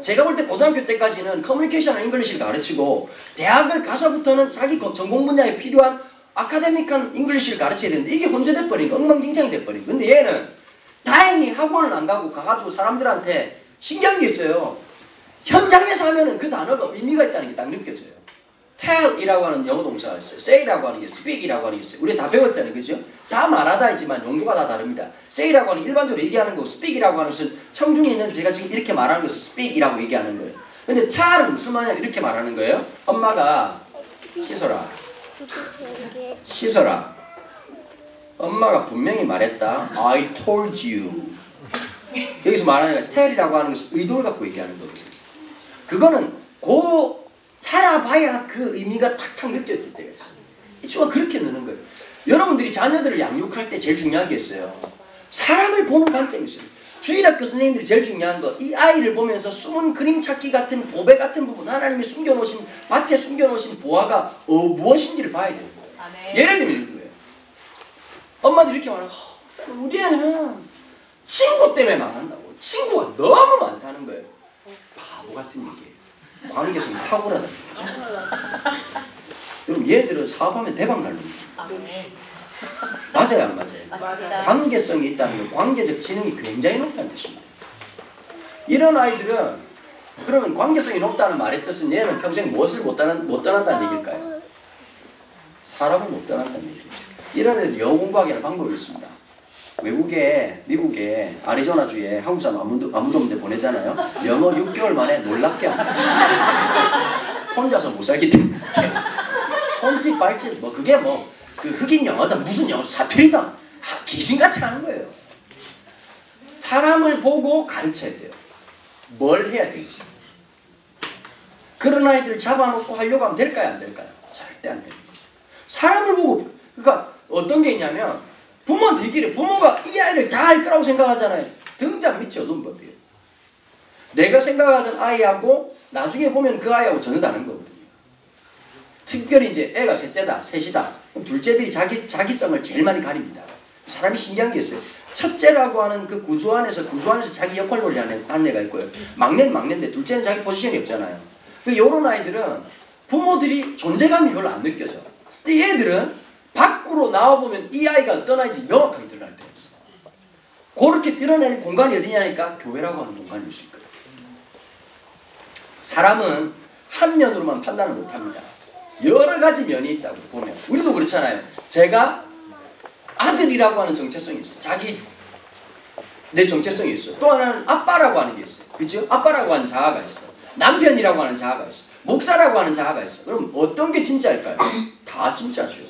제가 볼 때 고등학교 때까지는 커뮤니케이션 잉글리시를 가르치고 대학을 가서부터는 자기 전공 분야에 필요한 아카데믹한 잉글리시를 가르쳐야 되는데 이게 혼재돼 버린 거, 엉망진창이 돼 버린 거. 근데 얘는 다행히 학원을 안 가고 가가지고 사람들한테 신기한 게 있어요. 현장에서 하면은 그 단어가 의미가 있다는 게 딱 느껴져요. tell이라고 하는 영어 동사가 있어요. say라고 하는 게 speak이라고 하는 게 있어요. 우리 다 배웠잖아요. 그죠? 다 말하다이지만 용도가 다 다릅니다. say라고 하는 일반적으로 얘기하는 거, speak이라고 하는 것은 청중에 있는 제가 지금 이렇게 말하는 것을 speak이라고 얘기하는 거예요. 근데 tell은 무슨 말이냐 이렇게 말하는 거예요. 엄마가 씻어라. 씻어라. 엄마가 분명히 말했다. I told you. 여기서 말하는 tell이라고 하는 것은 의도를 갖고 얘기하는 거거든요. 그거는 살아봐야 그 의미가 탁탁 느껴질 때가 있어요. 이 친구가 그렇게 느는 거예요. 여러분들이 자녀들을 양육할 때 제일 중요한 게 있어요. 사람을 보는 관점이 있어요. 주일학교 선생님들이 제일 중요한 거, 이 아이를 보면서 숨은 그림 찾기 같은 보배 같은 부분, 하나님이 숨겨놓으신, 밭에 숨겨놓으신 보화가 무엇인지를 봐야 돼요. 예를 들면 이런 거예요. 엄마들이 이렇게 말하고, 우리 애는 친구 때문에 말한다고. 친구가 너무 많다는 거예요. 바보 같은 얘기예요. 관계성이 탁월하다. 여러분 얘들은 사업하면 대박 날 놈입니다. 맞아요, 안 맞아요? 관계성이 있다는 건 관계적 지능이 굉장히 높다는 뜻입니다. 이런 아이들은 그러면 관계성이 높다는 말의 뜻은 얘는 평생 무엇을 못 떠난다는 얘기일까요? 사람을 못 떠난다는 얘기입니다. 이런 애들 영어 공부하기 하는 방법이 있습니다. 외국에, 미국에, 아리조나주에 한국 사람 아무도 없는데 보내잖아요. 영어 6개월 만에 놀랍게 합니다. 혼자서 못 살기 때문에. 손짓, 발짓, 뭐 그게 뭐 그 흑인 영어든 무슨 영어 사투리든 귀신같이 하는 거예요. 사람을 보고 가르쳐야 돼요. 뭘 해야 될지. 그런 아이들을 잡아놓고 하려고 하면 될까요? 안 될까요? 절대 안 됩니다. 사람을 보고, 그러니까 어떤 게 있냐면 부모한테 얘기를, 부모가 이 아이를 다 할 거라고 생각하잖아요. 등잔 밑이 어두운 법이에요. 내가 생각하던 아이하고 나중에 보면 그 아이하고 전혀 다른 거거든요. 특별히 이제 애가 셋이다. 그럼 둘째들이 자기성을 제일 많이 가립니다. 사람이 신기한 게 있어요. 첫째라고 하는 그 구조 안에서 자기 역할놀이 하는 애가 있고요. 막내는 막내인데 둘째는 자기 포지션이 없잖아요. 이런 아이들은 부모들이 존재감이 별로 안 느껴져. 근데 얘들은 밖으로 나와보면 이 아이가 어떤 아이인지 명확하게 드러날 때가 있어. 그렇게 드러내는 공간이 어디냐니까 교회라고 하는 공간일 수 있거든. 사람은 한 면으로만 판단을 못합니다. 여러 가지 면이 있다고 보면. 우리도 그렇잖아요. 제가 아들이라고 하는 정체성이 있어요. 내 정체성이 있어요. 또 하나는 아빠라고 하는 게 있어요. 그죠? 아빠라고 하는 자아가 있어요. 남편이라고 하는 자아가 있어요. 목사라고 하는 자아가 있어요. 그럼 어떤 게 진짜일까요? 다 진짜죠.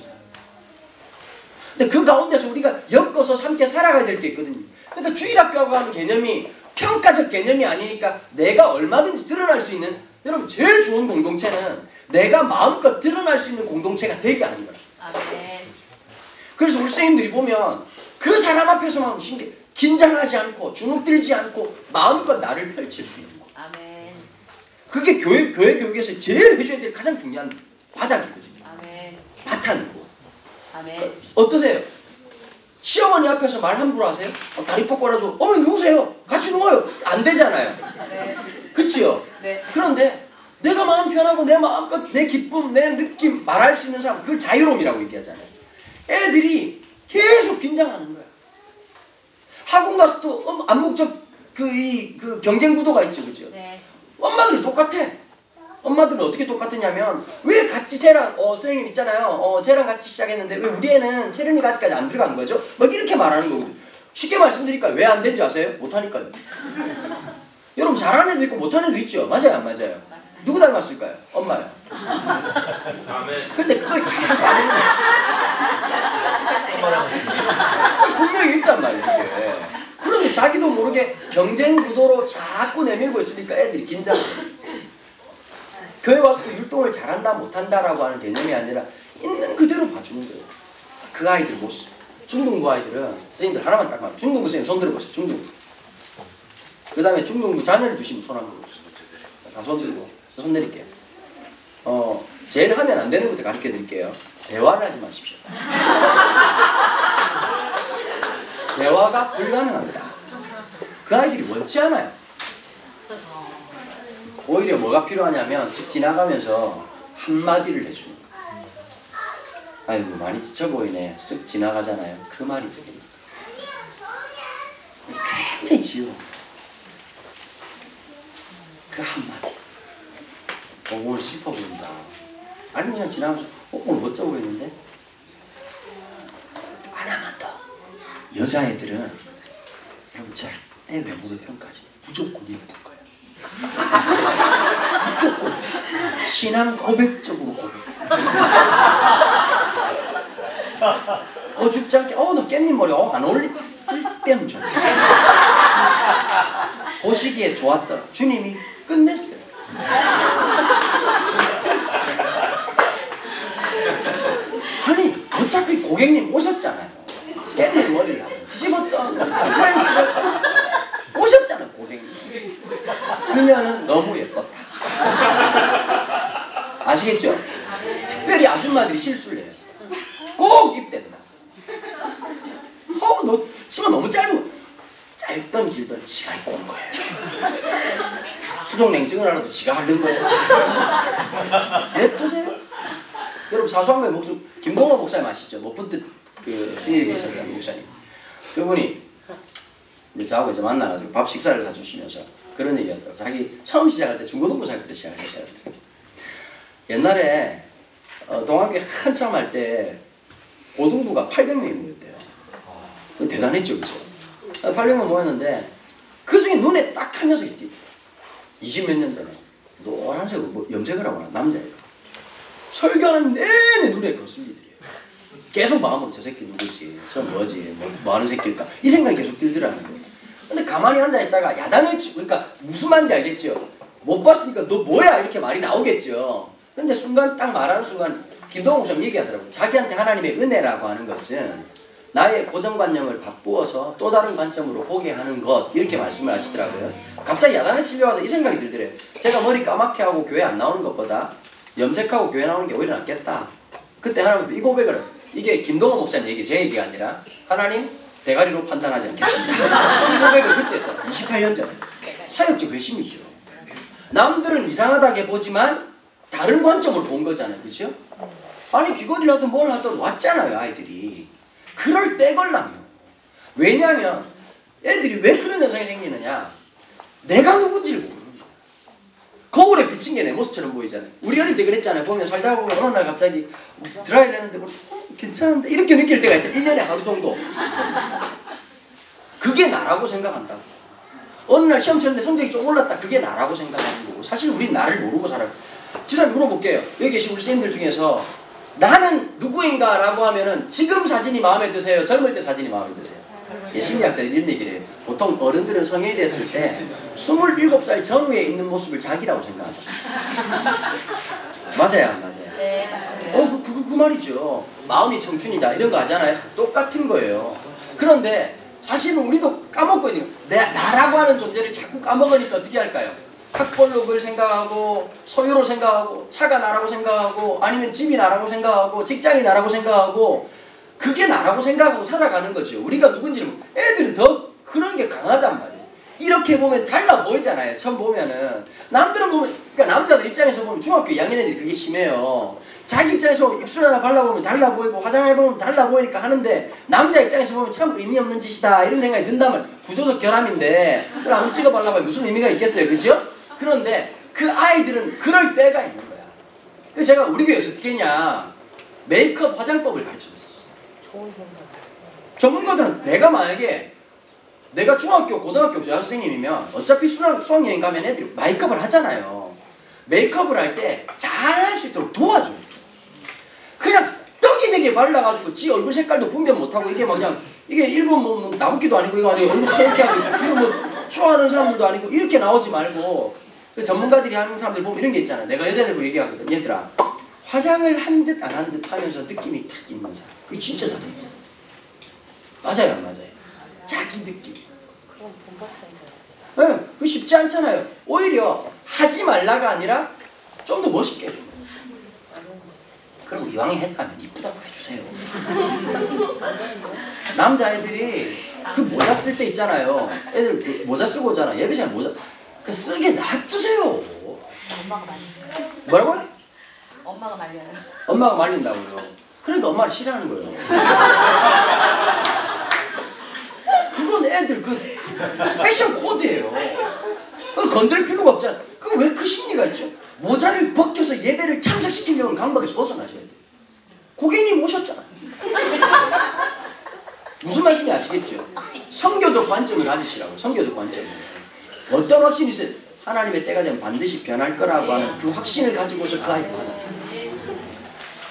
근데 그 가운데서 우리가 엮어서 함께 살아가야 될 게 있거든요. 그러니까 주일학교라고 하는 개념이 평가적 개념이 아니니까 내가 얼마든지 드러날 수 있는, 여러분 제일 좋은 공동체는 내가 마음껏 드러날 수 있는 공동체가 되게 하는 거예요. 아멘. 그래서 우리 선생님들이 보면 그 사람 앞에서만 긴장하지 않고 주눅들지 않고 마음껏 나를 펼칠 수 있는 거예요. 아멘. 그게 교회 교육에서 제일 해줘야 될 가장 중요한 바닥이거든요. 아멘. 바탕이고. 아멘. 어떠세요? 시어머니 앞에서 말 함부로 하세요? 다리 뻗고라도 어머니 누우세요. 같이 누워요. 안 되잖아요. 네. 그치요? 네. 그런데 내가 마음 편하고 내 마음껏 내 기쁨, 내 느낌 말할 수 있는 사람, 그걸 자유로움이라고 얘기하잖아요. 애들이 계속 긴장하는 거야. 학원 가서도 암묵적 그 경쟁 구도가 있죠, 그죠? 네. 엄마들은 똑같아. 엄마들은 어떻게 똑같았냐면, 왜 같이 쟤랑 선생님 있잖아요. 쟤랑 같이 시작했는데 왜 우리 애는 채련이가 아직까지 안 들어간 거죠? 막 이렇게 말하는 거거든요. 쉽게 말씀드릴까요? 왜 안 된지 아세요? 못하니까요. 여러분 잘하는 애도 있고 못하는 애도 있죠. 맞아요, 안 맞아요? 누구 닮았을까요? 엄마요. 근데 그걸 잘 까는 거야. 분명히 있단 말이에요, 이게. 그런데 자기도 모르게 경쟁 구도로 자꾸 내밀고 있으니까 애들이 긴장해요. 교회 와서도 율동을 잘한다 못한다라고 하는 개념이 아니라 있는 그대로 봐주는 거예요. 그 아이들 모습. 중등부 아이들은 선생님들 하나만 딱 말. 중등부 선생님 손 들어보세요. 중등부. 그 다음에 중등부 자녀를 두시면 손 한번 들어보세요. 다 손 들고 손 내릴게요. 제일 하면 안 되는 것부터 가르쳐 드릴게요. 대화를 하지 마십시오. 대화가 불가능합니다. 그 아이들이 원치 않아요. 오히려 뭐가 필요하냐면 쓱 지나가면서 한마디를 해주는 거예요. 아이고 많이 지쳐 보이네. 쓱 지나가잖아요. 그 말이 들립니다. 굉장히 지워. 그 한마디. 오늘 슬퍼 보인다. 아니면 그냥 지나가면서 오늘 멋져 보이는데? 하나만 더. 여자애들은 여러분 절대 외모를 평가하지 무조건 이쁜 거예요. 무조건 신앙 고백적으로 고백. 어줍지 않게 너 깻잎 머리 안 어울리. 쓸데없는 존재. 보시기에 좋았더라. 주님이 끝냈어요. 아니 어차피 고객님 오셨잖아요. 깻잎 머리를 뒤집었다 스크램 뿌렸다 오셨잖아요 고객님. 그녀는 너무 예뻤다. 아시겠죠? 특별히 아줌마들이 실수를 해요. 꼭 입댄다. 너 치마 너무 짧던 길던 지가 입고 온 거예요. 수족 냉증을 하나도 지가 하는 거예요. 냅두세요. 여러분 사수한가의 목숨 김동호 목사님 아시죠? 높은 뜻 그 수익에 계셨던 목사님. 그분이 이제 저하고 이제 만나가지고 밥 식사를 사주시면서 그런 얘기 하더라고요. 자기 처음 시작할 때 중고등부 사역부터 시작하셨다고. 옛날에 동학교 한참 할 때 고등부가 800명이 모였대요. 대단했죠, 그죠? 800명 모였는데 그 중에 눈에 딱 한 녀석이 있더라고요. 20몇 년 전에 노란색 염색을 하거나 남자애가 설교하는 내내 눈에 거슬리더래요. 계속 마음으로 저 새끼 누구지? 저 뭐지? 뭐 하는 새끼일까? 이 생각이 계속 들더라는 거예요. 근데 가만히 앉아있다가 야단을 치고, 그러니까 무슨 말인지 알겠죠? 못 봤으니까 너 뭐야? 이렇게 말이 나오겠죠. 근데 순간 딱 말하는 순간 김동호 목사님 얘기하더라고요. 자기한테 하나님의 은혜라고 하는 것은 나의 고정관념을 바꾸어서 또 다른 관점으로 보게 하는 것, 이렇게 말씀을 하시더라고요. 갑자기 야단을 치려고 하다 이 생각이 들더래요. 제가 머리 까맣게 하고 교회 안 나오는 것보다 염색하고 교회 나오는 게 오히려 낫겠다. 그때 하나님 이 고백을 했어요. 이게 김동호 목사님 얘기, 제 얘기가 아니라 하나님 대가리로 판단하지 않겠습니다. 이 고백을 그때 했다. 28년 전에. 사역적 회심이죠. 남들은 이상하다게 보지만 다른 관점으로 본 거잖아요. 그죠? 아니 귀걸이를 하든 뭘 하든 왔잖아요 아이들이. 그럴 때 걸라며. 왜냐하면 애들이 왜 그런 현상이 생기느냐. 내가 누군지를 모르는 거야. 거울에 비친 게 내 모습처럼 보이잖아요. 우리 어릴 때 그랬잖아요. 보면 살다 보면 어느 날 갑자기 드라이를 했는데 뭐 괜찮은데 이렇게 느낄 때가 있죠. 1년에 하루 정도. 그게 나라고 생각한다고. 어느 날 시험 치는데 성적이 좀 올랐다. 그게 나라고 생각하는 거고. 사실 우린 나를 모르고 살아요. 지금 물어볼게요. 여기 계신 우리 선생님들 중에서 나는 누구인가 라고 하면은 지금 사진이 마음에 드세요? 젊을 때 사진이 마음에 드세요? 예, 심리학자들이 이런 얘기를 해요. 보통 어른들은 성인이 됐을 때 27살 전후에 있는 모습을 자기라고 생각한다. 맞아요? 안 맞아요? 네. 그 말이죠. 마음이 청춘이다 이런 거 하잖아요. 똑같은 거예요. 그런데 사실은 우리도 까먹고 있는 거예요. 나라고 하는 존재를 자꾸 까먹으니까 어떻게 할까요? 학벌로 그걸 생각하고 소유로 생각하고 차가 나라고 생각하고 아니면 집이 나라고 생각하고 직장이 나라고 생각하고 그게 나라고 생각하고 살아가는 거죠. 우리가 누군지는 애들은 더 그런 게 강하단 말이에요. 이렇게 보면 달라 보이잖아요. 처음 보면은. 남들은 보면, 그러니까 남자들 입장에서 보면 중학교 2학년 애들이 그게 심해요. 자기 입장에서 입술 하나 발라보면 달라 보이고 화장해보면 달라 보이니까 하는데 남자 입장에서 보면 참 의미 없는 짓이다 이런 생각이 든다면 구조적 결함인데 그걸 아무 찍어 발라봐야 무슨 의미가 있겠어요. 그죠? 그런데 그 아이들은 그럴 때가 있는 거야. 그래서 제가 우리 교회에서 어떻게 했냐, 메이크업 화장법을 가르쳐줬어. 전문가들은 내가 만약에 내가 중학교 고등학교 교장선생님이면 어차피 수학여행 가면 애들이 메이크업을 하잖아요. 메이크업을 할 때 잘할 수 있도록 도와줘요. 그냥 떡이 되게 발라가지고 지 얼굴 색깔도 분辨 못하고 이게 막 그냥 이게 일본 뭐 나붓기도 아니고 이거 아니고 얼굴 하얗게 하고 이거 뭐 좋아하는 사람들도 아니고 이렇게 나오지 말고 그 전문가들이 하는 사람들 보면 이런 게 있잖아. 내가 여자들 보고 얘기하거든. 얘들아 화장을 한 듯 안 한 듯 하면서 느낌이 탁 있는 사람 그게 진짜 잘해. 맞아요 안 맞아요? 자기 느낌. 네, 그거 쉽지 않잖아요. 오히려 하지 말라가 아니라 좀 더 멋있게 해줘. 그리고 이왕에 했다면 이쁘다고 해주세요. 남자애들이 그 모자 쓸 때 있잖아요. 애들 그 모자 쓰고 오잖아. 예배시간 모자 그 쓰게 놔두세요. 엄마가 말려요. 뭐라고요? 엄마가 말려요. 엄마가 말린다고요. 그러니까 엄마를 싫어하는 거예요. 그건 애들 그 패션 코드예요. 그걸 건들 필요가 없잖아. 그럼 왜 그 심리가 있죠? 모자를 벗겨서 예배를 참석시키려는 강박에서 벗어나셔야 돼요. 고객님 오셨잖아. 무슨 말씀인지 아시겠죠? 성교적 관점을 가지시라고. 성교적 관점을. 어떤 확신이 있어요? 하나님의 때가 되면 반드시 변할 거라고 하는 그 확신을 가지고서 그 아이를 받아줘요.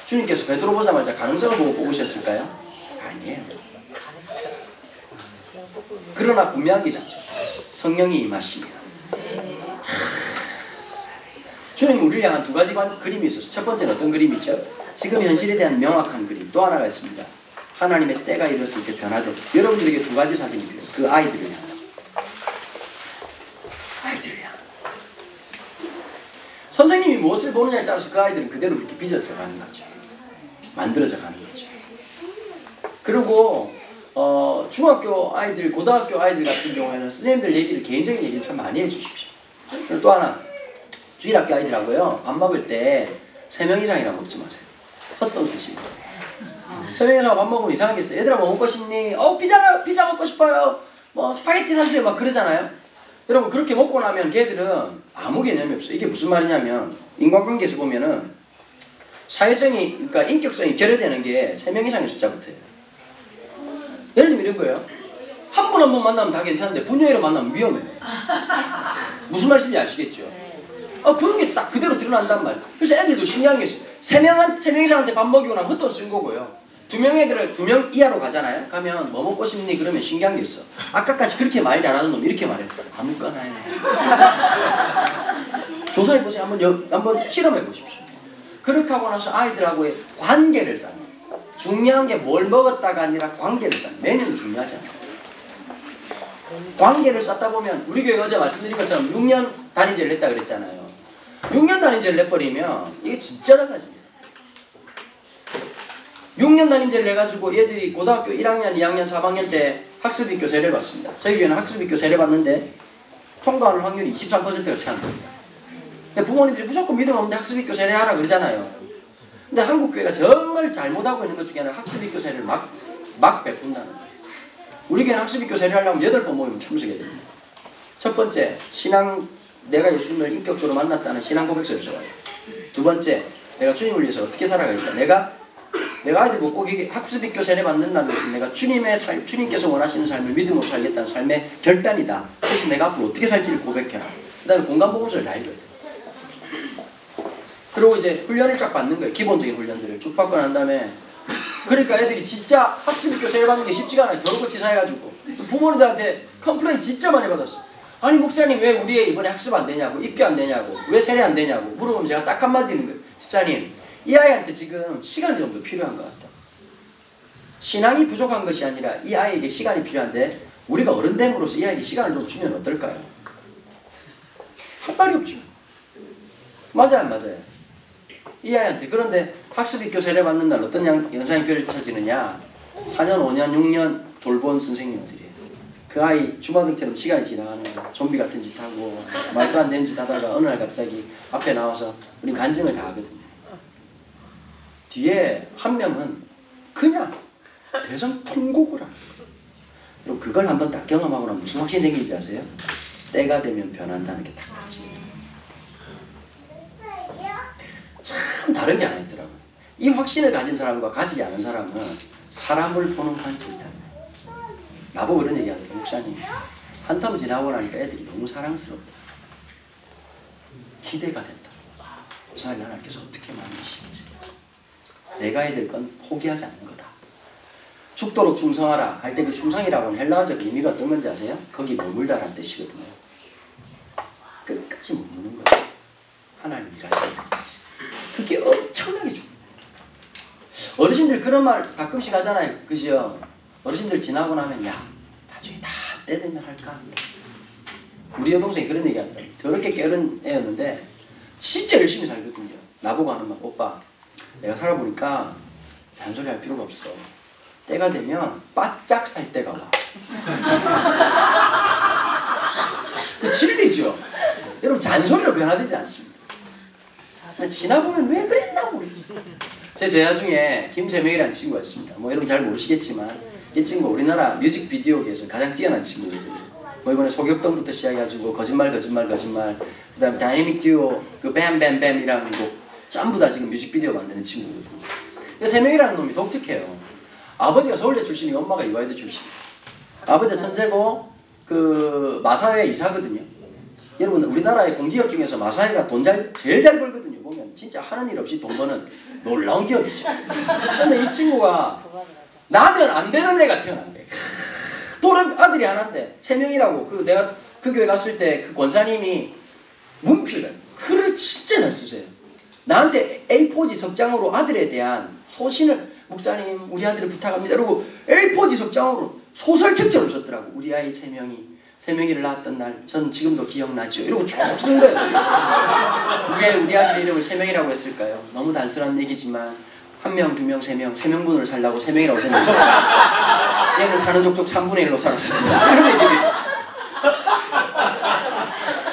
주님께서 베드로 보자마자 가능성을 보고 뽑으셨을까요? 아니에요. 그러나 분명한 게 있었죠. 성령이 임하시면. 주님 우리를 향한 두 가지 그림이 있었어요. 첫 번째는 어떤 그림이죠? 지금 현실에 대한 명확한 그림. 또 하나가 있습니다. 하나님의 때가 이뤘을 때 변화된. 여러분들에게 두 가지 사진이 필요해요. 그 아이들을 향한. 아이들을 향한. 선생님이 무엇을 보느냐에 따라서 그 아이들은 그대로 이렇게 빚어져 가는 거죠. 만들어져 가는 거죠. 그리고 중학교 아이들, 고등학교 아이들 같은 경우에는 선생님들 얘기를, 개인적인 얘기를 참 많이 해주십시오. 그리고 또 하나, 주일학교 아이들하고요, 밥 먹을 때 3명 이상이랑 먹지 마세요. 헛돈 쓰시는 거예요. 3명 이상 밥 먹으면 이상하게 있어요. 얘들아 뭐 먹고 싶니? 피자 먹고 싶어요. 뭐 스파게티 사주세요. 막 그러잖아요. 여러분 그렇게 먹고 나면 걔들은 아무 개념이 없어요. 이게 무슨 말이냐면 인간관계에서 보면은 사회성이, 그러니까 인격성이 결여되는 게 3명 이상의 숫자부터예요. 예를 들면 이런 거예요. 한 번 한 번 만나면 다 괜찮은데 분야로 만나면 위험해요. 무슨 말씀인지 아시겠죠? 그런 게 딱 그대로 드러난단 말이에요. 그래서 애들도 신기한 게 있어요. 3명 이상한테 밥 먹이고 나면 헛돈 쓴 거고요. 2명 애들을 2명 이하로 가잖아요. 가면 뭐 먹고 싶니? 그러면 신기한 게 있어. 아까까지 그렇게 말 잘하는 놈 이렇게 말해요. 아무거나요. 조사해보세요. 한번 실험해보십시오. 그렇게 하고 나서 아이들하고의 관계를 쌓는. 중요한 게 뭘 먹었다가 아니라 관계를 쌓는. 메뉴는 중요하잖아요. 관계를 쌓다 보면 우리 교회 어제 말씀드린 것처럼 6년 단임제를 냈다 그랬잖아요. 6년 단임제를 내버리면 이게 진짜 달라집니다. 6년 단임제를 해가지고 얘들이 고등학교 1학년, 2학년, 3학년 때 학습입교 세례를 받습니다. 저희 교회는 학습입교 세례 받는데 통과할 확률이 23%가 채 안 됩니다. 근데 부모님들이 무조건 믿음 없는데 학습입교 세례하라 그러잖아요. 근데 한국교회가 정말 잘못하고 있는 것 중에 하나는 학습입교 세례를 막 베푼다는 거예요. 우리 교회는 학습입교 세례를 하려면 8번 모이면 참석해야 됩니다. 첫 번째, 내가 예수님을 인격적으로 만났다는 신앙 고백서를 적어요. 두 번째, 내가 주님을 위해서 어떻게 살아가겠다. 내가 아이들 보고 꼭 학습입교 세례 받는다는 것은 내가 주님께서 원하시는 삶을 믿음으로 살겠다는 삶의 결단이다. 그래서 내가 앞으로 어떻게 살지를 고백해라. 그 다음에 공간복음서를 다 읽어야 돼. 그리고 이제 훈련을 쫙 받는 거예요. 기본적인 훈련들을 쭉 받고 난 다음에, 그러니까 애들이 진짜 학습입교 세례 받는 게 쉽지가 않아요. 더럽고 치사해가지고 부모님들한테 컴플레인 진짜 많이 받았어. 아니 목사님 왜 우리 애 이번에 학습 안 되냐고, 입교 안 되냐고, 왜 세례 안 되냐고 물어보면 제가 딱 한마디 하는 거예요. 집사님, 이 아이한테 지금 시간이 좀 더 필요한 것 같다. 신앙이 부족한 것이 아니라 이 아이에게 시간이 필요한데 우리가 어른됨으로써 이 아이에게 시간을 좀 주면 어떨까요? 한 말이 없죠. 맞아요 안 맞아요? 이 아이한테. 그런데 학습입교 세례 받는 날 어떤 현상이 펼쳐지느냐, 4년, 5년, 6년 돌본 선생님들이에요. 그 아이 주마등처럼 시간이 지나가는 거야. 좀비 같은 짓 하고 말도 안 되는 짓 하다가 어느 날 갑자기 앞에 나와서 우린 간증을 다 하거든요. 뒤에 한 명은 그냥 대성통곡을 합니다. 그럼 그걸 한번 딱 경험하고 나면 무슨 확신이 생기는지 아세요? 때가 되면 변한다는 게 딱 터집니다. 참 다른 게 하나 있더라고요. 이 확신을 가진 사람과 가지지 않은 사람은 사람을 보는 관점이 달라요. 나보고 그런 얘기 하더라고요. 목사님, 한텀 지나고 나니까 애들이 너무 사랑스럽다. 기대가 된다. 잘 하나님께서 어떻게 만드시는지. 내가 해야 될 건 포기하지 않는 거다. 죽도록 충성하라 할 때 그 충성이라고 하는 헬라어적 의미가 어떤 건지 아세요? 거기 머물다라는 뜻이거든요. 끝까지 머무는 거예요. 하나님 일하실 때까지. 그게 엄청나게 중요해요. 어르신들 그런 말 가끔씩 하잖아요. 그죠? 어르신들 지나고 나면 야 나중에 다 때 되면 할까? 우리 여동생이 그런 얘기 하더라고요. 더럽게 깨어른 애였는데 진짜 열심히 살거든요. 나보고 하는 말, 오빠 내가 살아보니까 잔소리 할 필요가 없어. 때가 되면 바짝 살 때가 와. 그 진리죠. 여러분 잔소리로 변화되지 않습니다. 근데 지나보면 왜 그랬나 모르겠어요. 제 제자 중에 김재명이라는 친구가 있습니다. 뭐 여러분 잘 모르시겠지만 이 친구 우리나라 뮤직비디오계에서 가장 뛰어난 친구거든요. 뭐 이번에 소격동부터 시작해가지고 거짓말 그 다음에 다이내믹 듀오 그 뱀뱀뱀이라는 곡 전부 다 지금 뮤직비디오 만드는 친구거든요. 이 세 명이라는 놈이 독특해요. 아버지가 서울대 출신이고 엄마가 이화여대 출신. 아버지 선재고 그 마사회 이사거든요. 여러분 우리나라의 공기업 중에서 마사회가 제일 잘 벌거든요. 보면 진짜 하는 일 없이 돈 버는 놀라운 기업이죠. 근데 이 친구가 나면 안 되는 애가 태어난 거예요. 또래 아들이 하나인데 세 명이라고. 그 내가 그 교회 갔을 때 그 권사님이 문필을 글을 진짜 잘 쓰세요. 나한테 A4지 석장으로 아들에 대한 소신을 목사님 우리 아들을 부탁합니다 이러고 A4지 석장으로 소설책처럼 썼더라고. 우리 아이 세 명이를 낳았던 날 전 지금도 기억나죠 이러고 쭉 쓴 거예요. 왜 우리 아들의 이름을 세 명이라고 했을까요? 너무 단순한 얘기지만 한 명, 두 명, 세 명분을 살라고 세 명이라고 했는데 얘는 사는 족족 3분의 1로 살았습니다. 이런 얘기예요.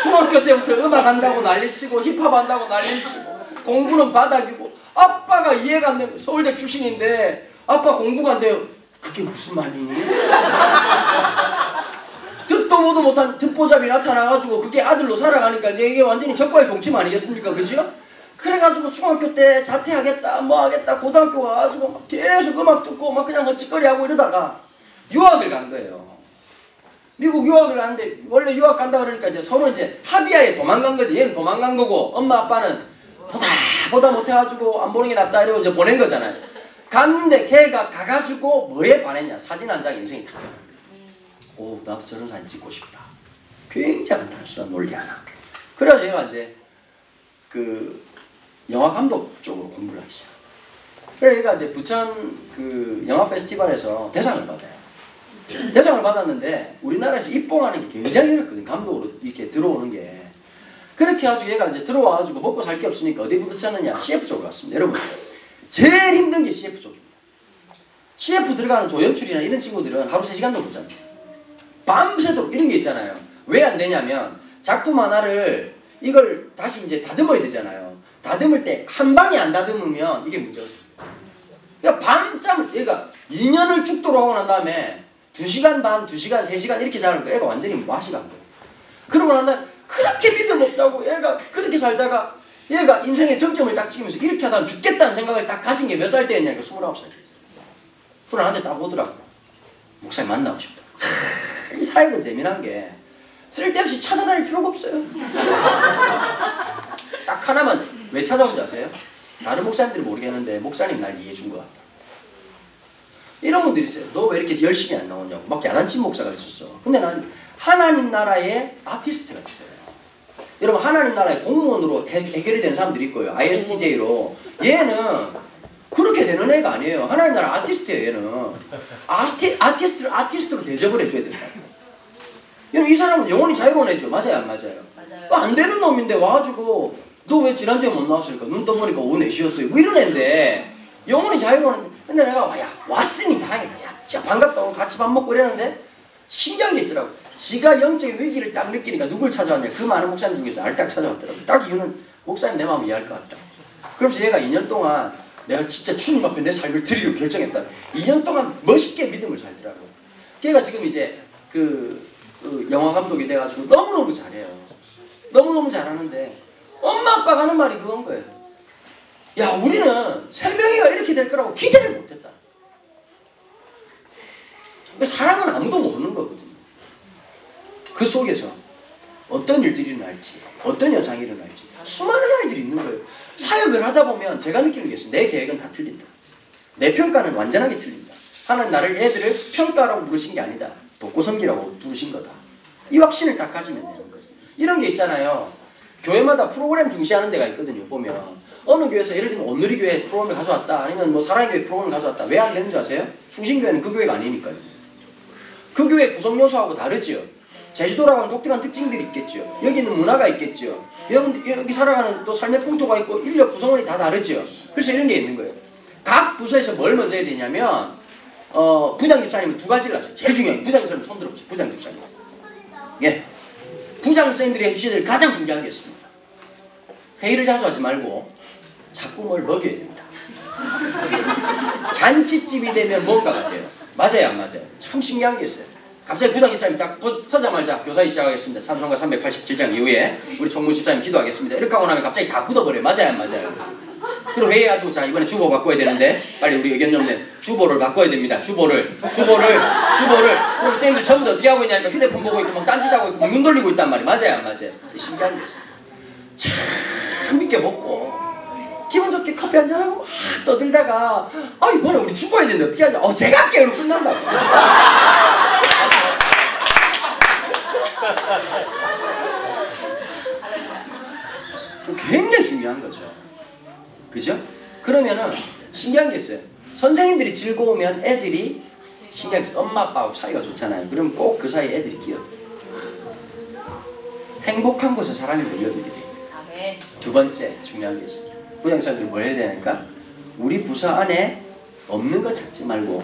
중학교 때부터 음악 한다고 난리치고 힙합 한다고 난리치고 공부는 바닥이고 아빠가 이해가 안 되는 서울대 출신인데 아빠 공부가 안 돼요. 그게 무슨 말이니? 듣도 보도 못한 듣보잡이 나타나가지고 그게 아들로 살아가니까 이제 이게 완전히 적과의 동침 아니겠습니까? 그죠? 그래가지고 중학교 때 자퇴하겠다 뭐 하겠다 고등학교 가가지고 막 계속 음악 듣고 막 그냥 헛짓거리하고 이러다가 유학을 간 거예요. 미국 유학을 갔는데 원래 유학 간다 그러니까 이제 서로 이제 합의하에 도망간 거지. 얘는 도망간 거고 엄마 아빠는 보다 못해가지고 안 보는 게 낫다 이러고 이제 보낸 거잖아요. 갔는데 걔가 가가지고 뭐에 반했냐. 사진 한 장 인생이 다 변한 거예요. 오 나도 저런 사진 찍고 싶다. 굉장히 단순한 논리 하나. 그래서 제가 이제 그 영화 감독 쪽으로 공부를 하기 시작합니다. 그래서 얘가 이제 부천 그 영화 페스티벌에서 대상을 받아요. 대상을 받았는데 우리나라에서 입봉하는 게 굉장히 어렵거든요. 감독으로 이렇게 들어오는 게. 그렇게 해가지고 얘가 이제 들어와가지고 먹고 살 게 없으니까 어디 부딪혔느냐. CF 쪽으로 갔습니다. 여러분 제일 힘든 게 CF 쪽입니다. CF 들어가는 조연출이나 이런 친구들은 하루 3시간도 못 잡니다. 밤새도록 이런 게 있잖아요. 왜 안 되냐면 작품 하나를 이걸 다시 이제 다듬어야 되잖아요. 다듬을 때 한 방에 안 다듬으면 이게 문제예요. 그러니까 밤잠 얘가 2년을 죽도록 하고 난 다음에 2시간 반, 2시간, 3시간 이렇게 자는 거 애가 완전히 맛이 간 거예요. 그러고 난 다음에 그렇게 믿음 없다고 얘가 그렇게 살다가 얘가 인생의 정점을 딱 찍으면서 이렇게 하다 죽겠다는 생각을 딱 가진 게 몇 살 때였냐니까 29살 때였어요. 그럼 나한테 딱 오더라고. 목사님 만나고 싶다. 이 사회가 재미난 게 쓸데없이 찾아다닐 필요가 없어요. 딱 하나만. 왜 찾아온지 아세요? 다른 목사님들이 모르겠는데 목사님 날 이해해 준 것 같다. 이런 분들이 있어요. 너 왜 이렇게 열심히 안 나오냐고. 막 야단친 목사가 있었어. 근데 난 하나님 나라의 아티스트가 있어요. 여러분 하나님 나라의 공무원으로 해결이 된 사람들이 있고요. ISTJ로. 얘는 그렇게 되는 애가 아니에요. 하나님 나라 아티스트예요. 얘는. 아티스트로 대접을 해줘야 된다. 여러분 이 사람은 영혼이 자유로운 애죠. 맞아요 안 맞아요? 맞아요. 안 되는 놈인데 와가지고 너 왜 지난주에 못 나왔으니까 눈 떠보니까 오후 4시였어요. 뭐 이런 애인데 영혼이 자유로운 애인데 근데 내가 야 왔으니 다행이다. 야 진짜 반갑다고 같이 밥 먹고 이랬는데 신기한 게 있더라고. 지가 영적인 위기를 딱 느끼니까 누굴 찾아왔냐. 그 많은 목사님 중에서 나를 딱 찾아왔더라고. 딱 이유는 목사님 내 마음 이해할 것 같다. 그러면서 얘가 2년 동안 내가 진짜 주님 앞에 내 삶을 드리기로 결정했다. 2년 동안 멋있게 믿음을 살더라고. 걔가 지금 이제 그 영화 감독이 돼가지고 너무너무 잘해요. 너무너무 잘하는데 엄마 아빠가 하는 말이 그건 거예요. 야, 우리는 3명이가 이렇게 될 거라고 기대를 못했다. 사랑은 아무도 모르는 거거든요. 그 속에서 어떤 일들이 일어날지, 어떤 현상이 일어날지 수많은 아이들이 있는 거예요. 사역을 하다 보면 제가 느끼는 게 있어요. 내 계획은 다 틀린다. 내 평가는 완전하게 틀린다. 하나님 나를 애들을 평가라고 부르신 게 아니다. 돕고 섬기라고 부르신 거다. 이 확신을 딱 가지면 되는 거예요. 이런 게 있잖아요. 교회마다 프로그램 중시하는 데가 있거든요. 보면 어느 교회에서 예를 들면 온누리 교회 프로그램을 가져왔다. 아니면 뭐 사랑의 교회 프로그램을 가져왔다. 왜 안 되는지 아세요? 충신교회는 그 교회가 아니니까요. 그 교회 구성 요소하고 다르지요. 제주도라고 하는 독특한 특징들이 있겠지요. 여기는 문화가 있겠지요. 여기 살아가는 또 삶의 풍토가 있고 인력 구성원이 다 다르지요. 그래서 이런 게 있는 거예요. 각 부서에서 뭘 먼저 해야 되냐면 부장집사님은 2가지를 하세요. 제일 중요한 게 부장집사님 손 들어보세요. 부장집사님. 예. 부장선생님들이 해주셔야 될 가장 중요한 게 있습니다. 회의를 자주 하지 말고 자꾸 뭘 먹여야 됩니다. 잔치집이 되면 뭔가가 돼요. 맞아요, 안 맞아요? 참 신기한 게 있어요. 갑자기 부장집사님 딱 서자마자 교사이 시작하겠습니다. 찬송가 387장 이후에 우리 총무 집사님 기도하겠습니다. 이렇게 하고 나면 갑자기 다 굳어버려요. 맞아요, 안 맞아요? 그리고 회의해가지고 자 이번에 주보 바꿔야 되는데 빨리 우리 의견 좀 내. 주보를 바꿔야 됩니다. 주보를. 그럼 선생님들 전부 다 어떻게 하고 있냐니까 휴대폰 보고 있고 막 딴짓하고 있고 막 눈 돌리고 있단 말이에요. 맞아요, 안 맞아요? 신기한 게 있어요. 참 믿게 먹고 기분 좋게 커피 한잔하고 막 떠들다가 아 이번에 우리 주보해야 되는데 어떻게 하자. 제가 할게요. 이러고 끝난다고. 굉장히 중요한 거죠. 그죠? 그러면은 신기한 게 있어요. 선생님들이 즐거우면 애들이 신기한 게 엄마 아빠하고 사이가 좋잖아요. 그럼 꼭 그 사이에 애들이 끼어들어요. 행복한 곳에 사람이 몰려들게 돼요. 2번째 중요한 게 있어요. 부장사님들이 뭘 해야 되니까 우리 부서 안에 없는 거 찾지 말고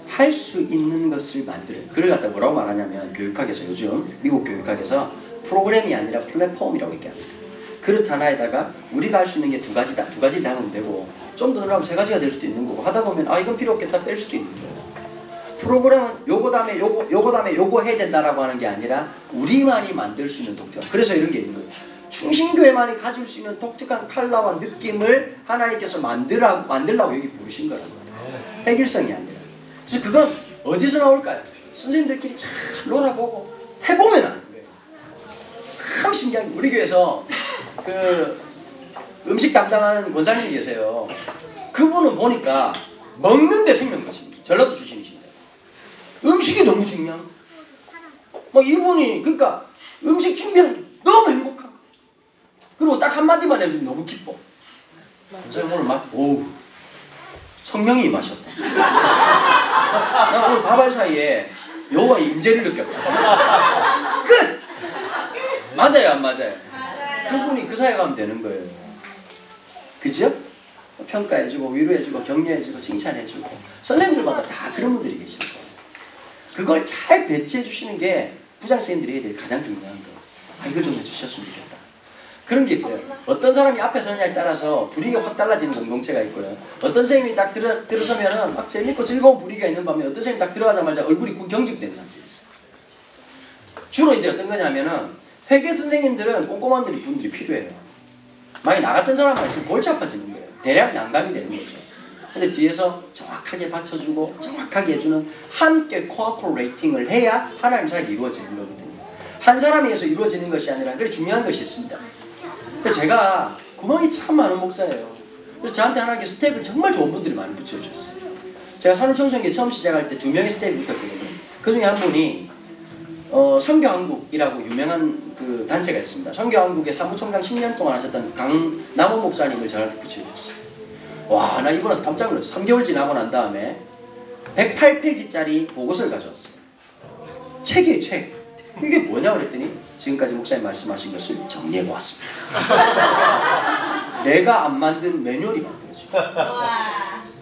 할 수 있는 것을 만들어요. 그걸 갖다 뭐라고 말하냐면 교육학에서 요즘 미국 교육학에서 프로그램이 아니라 플랫폼이라고 얘기합니다. 그릇 하나에다가 우리가 할 수 있는 게 2가지다. 2가지 하면 되고 좀 더 늘어나면 3가지가 될 수도 있는 거고 하다 보면 아 이건 필요 없겠다 뺄 수도 있는 거예요. 프로그램은 요거 다음에 요거 다음에 요거 해야 된다라고 하는 게 아니라 우리만이 만들 수 있는 독특한 그래서 이런 게 있는 거예요. 충신교회만이 가질 수 있는 독특한 컬러와 느낌을 하나님께서 만들라고 여기 부르신 거라고 해요. 획일성이 아니라. 그래서 그건 어디서 나올까요? 선생님들끼리 잘 놀아보고 해보면 아는 거예요. 참 신기한 게 우리 교회에서 그 음식 담당하는 권사님이 계세요. 그분은 보니까 먹는데 생명것입니다. 전라도 출신이신데 음식이 너무 중요한 뭐 이분이 그러니까 음식 준비하는 게 너무 행복한 그리고 딱 한마디만 해주면 너무 기뻐. 권사님 오늘 막 오우 성령이 임하셨다. 나 오늘 밥할 사이에 여호와의 임재를 느꼈다. 끝! 맞아요, 안 맞아요? 그분이 그 사이에 가면 되는 거예요. 그죠? 평가해주고 위로해주고 격려해주고 칭찬해주고 선생님들마다 다 그런 분들이 계시는 거예요. 그걸 잘 배치해 주시는 게 부장선생님들이 해야 될 가장 중요한 거. 아 이거 좀 해주셨으면 좋겠다. 그런 게 있어요. 어떤 사람이 앞에 서느냐에 따라서 분위기가 확 달라지는 공동체가 있고요. 어떤 선생님이 딱 들어서면은 막 재밌고 즐거운 분위기가 있는 반면에 어떤 선생님이 딱 들어가자마자 얼굴이 경직되는 사람들이 있어요. 주로 이제 어떤 거냐면은 회계 선생님들은 꼼꼼한 분들이 필요해요. 만약에 나 같은 사람만 있으면 골치 아파지는 거예요. 대략 난감이 되는 거죠. 근데 뒤에서 정확하게 받쳐주고 정확하게 해주는 함께 코어포레이팅을 해야 하나님 사역이 이루어지는 거거든요. 한 사람에 의해서 이루어지는 것이 아니라 그래 중요한 것이 있습니다. 그래서 제가 구멍이 참 많은 목사예요. 그래서 저한테 하나님께 스텝을 정말 좋은 분들이 많이 붙여주셨어요. 제가 산울청소년기 처음 시작할 때 2명의 스텝이 붙었거든요. 그 중에 한 분이 선교한국이라고 유명한 그 단체가 있습니다. 선교한국의 사무총장 10년 동안 하셨던 강남원 목사님을 저한테 붙여주셨어요. 와, 나 이분한테 깜짝 놀랐어요. 3개월 지나고 난 다음에 108페이지짜리 보고서를 가져왔어요. 책이에요, 책. 이게 뭐냐 그랬더니 지금까지 목사님 말씀하신 것을 정리해보았습니다. 내가 안 만든 매뉴얼이 만들어져요.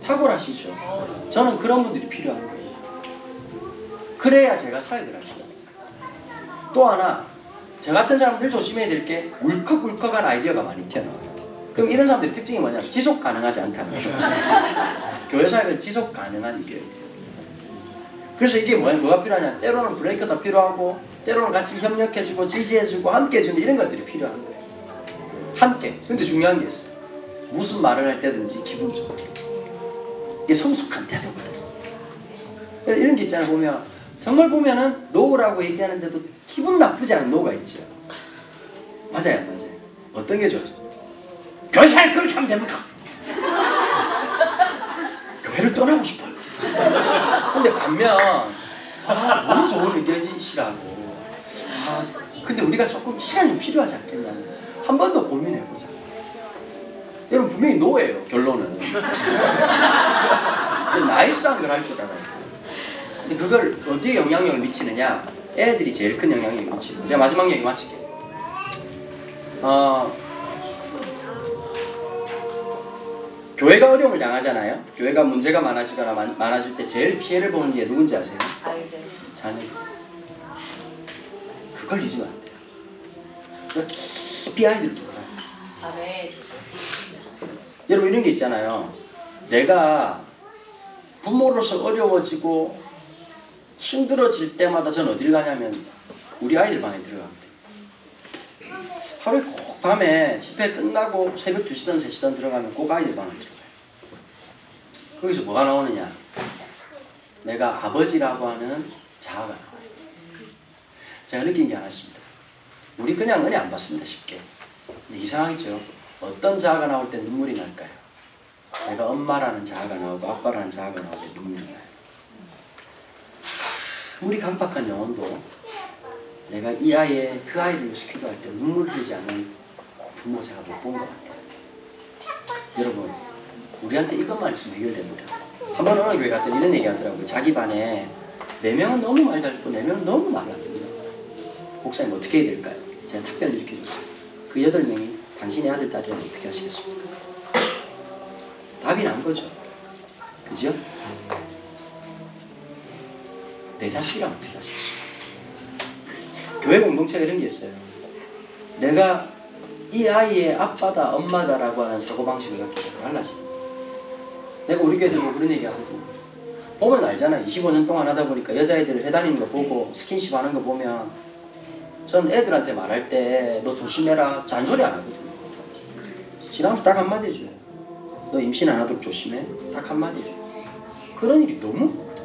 탁월하시죠. 저는 그런 분들이 필요한 거예요. 그래야 제가 사역을 할 수가 있어요. 또 하나, 저 같은 사람은 늘 조심해야 될 게 울컥울컥한 아이디어가 많이 튀어나와요. 그럼 이런 사람들의 특징이 뭐냐면 지속 가능하지 않다는 거죠. 교회 사역은 지속 가능한 일이어야 돼요. 그래서 이게 뭐가 필요하냐? 때로는 브레이크도 필요하고, 때로는 같이 협력해주고 지지해주고 함께 해주는 이런 것들이 필요한 거예요. 함께. 근데 중요한 게 있어요. 무슨 말을 할 때든지 기분 좋게. 이게 성숙한 태도거든. 이런 게 있잖아요. 보면 정말 보면은 노라고 얘기하는데도 기분 나쁘지 않은 노가 있죠. 맞아요. 어떤 게 좋아요? 교회사를 그렇게 하면 됩니까? 교회를 떠나고 싶어요. 근데 반면 너무 좋은 의견이시라고. 근데 우리가 조금 시간이 필요하지 않겠냐. 한 번 더 고민해보자. 여러분 분명히 노예요. 결론은. 나이스한 걸 할 줄 알아요. 근데 그걸 어디에 영향력을 미치느냐? 애들이 제일 큰 영향력을 미치고. 제가 마지막 얘기 마칠게요. 교회가 어려움을 당하잖아요. 교회가 문제가 많아지거나 많아질 때 제일 피해를 보는 게 누군지 아세요? 아이들. 자녀들. 그걸 잊으면 안 돼요. 그러니까 깊이 아이들을 돌아요. 아멘. 여러분 이런 게 있잖아요. 내가 부모로서 어려워지고 힘들어질 때마다 저는 어딜 가냐면 우리 아이들 방에 들어가거든요. 하루에 꼭 밤에 집회 끝나고 새벽 2시든 3시든 들어가면 꼭 아이들 방에 들어가요. 거기서 뭐가 나오느냐? 내가 아버지라고 하는 자아가 나와요. 제가 느낀 게 하나 있습니다. 우리 그냥 은혜 안 받습니다. 쉽게. 근데 이상하죠. 어떤 자아가 나올 때 눈물이 날까요? 내가 엄마라는 자아가 나오고 아빠라는 자아가 나올 때 눈물이 나요. 우리 강팍한 영혼도 내가 이 아이의 그 아이를 위해서 기도할 때 눈물 흘리지 않는 부모 제가 못 본 것 같아요. 여러분 우리한테 이것만 있으면 해결됩니다. 한번 어느 교회 갔더니 이런 얘기 하더라고요. 자기 반에 4명은 너무 말 잘 듣고 4명은 너무 말 안 듣는다. 목사님 어떻게 해야 될까요? 제가 답변을 이렇게 줬어요. 그 8명이 당신의 아들 딸이라면 어떻게 하시겠습니까? 답이 난 거죠. 그죠? 내 자식이라면 어떻게 하시겠습니까? 교회 공동체가 이런 게 있어요. 내가 이 아이의 아빠다 엄마다라고 하는 사고방식을 갖기 시작해 달라집니다. 내가 우리 교회들 뭐 그런 얘기 하거든요. 보면 알잖아요. 25년 동안 하다 보니까 여자애들 해다니는 거 보고 스킨십 하는 거 보면 저는 애들한테 말할 때 너 조심해라 잔소리 안 하거든요. 지나면서 딱 한마디 해줘요. 너 임신 안 하도록 조심해. 딱 한마디 해줘요. 그런 일이 너무 많거든요.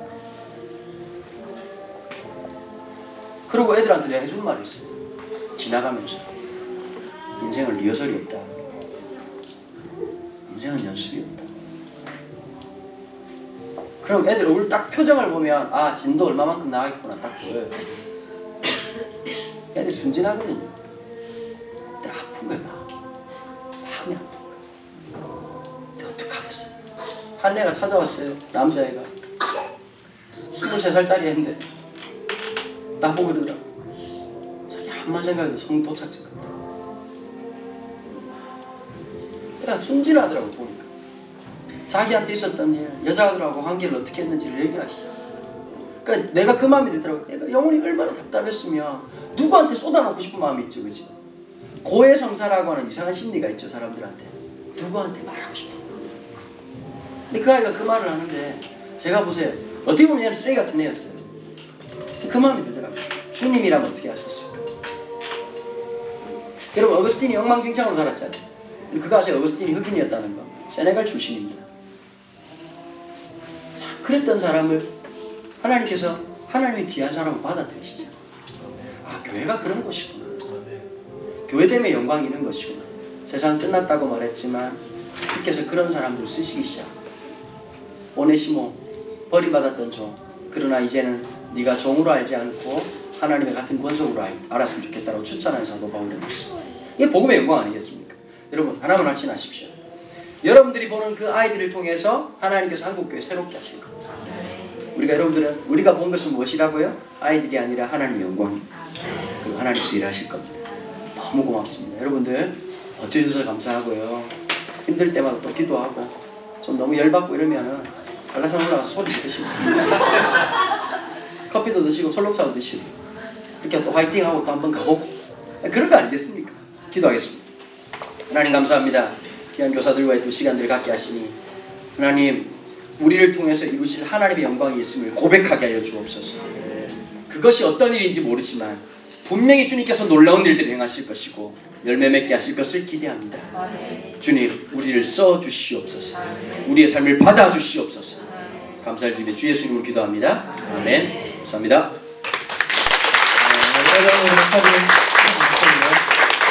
그리고 애들한테 내가 해준 말이 있어요. 지나가면서 인생은 리허설이 없다. 인생은 연습이 없다. 그럼 애들 얼굴 딱 표정을 보면 아 진도 얼마만큼 나가겠구나 딱 보여요. 애들 순진하거든요. 근데 아픈 거야 마음이 아픈 거야. 근데 어떡하겠어요. 한 애가 찾아왔어요. 남자애가 23살짜리 애인데 나보고 그러더라고. 자기 한만 생각해도 성 도착증 같다. 그냥 순진하더라고 보니까. 자기한테 있었던 일, 여자들하고 관계를 어떻게 했는지를 얘기하시죠. 그러니까 내가 그 마음이 들더라고. 내가 영혼이 얼마나 답답했으면 누구한테 쏟아놓고 싶은 마음이 있죠, 그지? 고해성사라고 하는 이상한 심리가 있죠, 사람들한테. 누구한테 말하고 싶어. 근데 그 아이가 그 말을 하는데 제가 보세요. 어떻게 보면 얘는 쓰레기 같은 애였어요. 그 마음이 들더라고요. 주님이라면 어떻게 하셨을까? 여러분 어거스틴이 엉망진창으로 살았잖아요. 그거 아세요? 어거스틴이 흑인이었다는 거. 세네갈 출신입니다. 자, 그랬던 사람을 하나님께서 하나님의 귀한 사람을 받아들이시죠. 아, 교회가 그런 곳이구나. 교회됨의 영광이 이런 것이구나. 세상 끝났다고 말했지만 주께서 그런 사람들을 쓰시기 시작. 오네시모 버림받았던 종. 그러나 이제는 네가 종으로 알지 않고 하나님의 같은 권속으로 알았으면 좋겠다고 추천하는 사도 바울의 모습. 이게 복음의 영광 아니겠습니까? 여러분 하나만 확신하십시오. 여러분들이 보는 그 아이들을 통해서 하나님께서 한국교회 새롭게 하실 겁니다. 우리가 본 것은 무엇이라고요? 아이들이 아니라 하나님의 영광입니다. 그리고 하나님께서 일하실 겁니다. 너무 고맙습니다. 여러분들 어쩌셔서 감사하고요. 힘들 때마다 또 기도하고 좀 너무 열받고 이러면은 한라산 올라가서 소리 들으시고 커피도 드시고 솔로차도 드시고 이렇게 또 화이팅하고 또 한번 가보고 그런 거 아니겠습니까? 기도하겠습니다. 하나님 감사합니다. 귀한 교사들과의 또 시간들을 갖게 하시니 하나님 우리를 통해서 이루실 하나님의 영광이 있음을 고백하게 하여 주옵소서. 그것이 어떤 일인지 모르지만 분명히 주님께서 놀라운 일들을 행하실 것이고 열매 맺게 하실 것을 기대합니다. 주님 우리를 써주시옵소서. 우리의 삶을 받아주시옵소서. 감사를 드리며 주 예수 이름으로 기도합니다. 아멘. 감사합니다.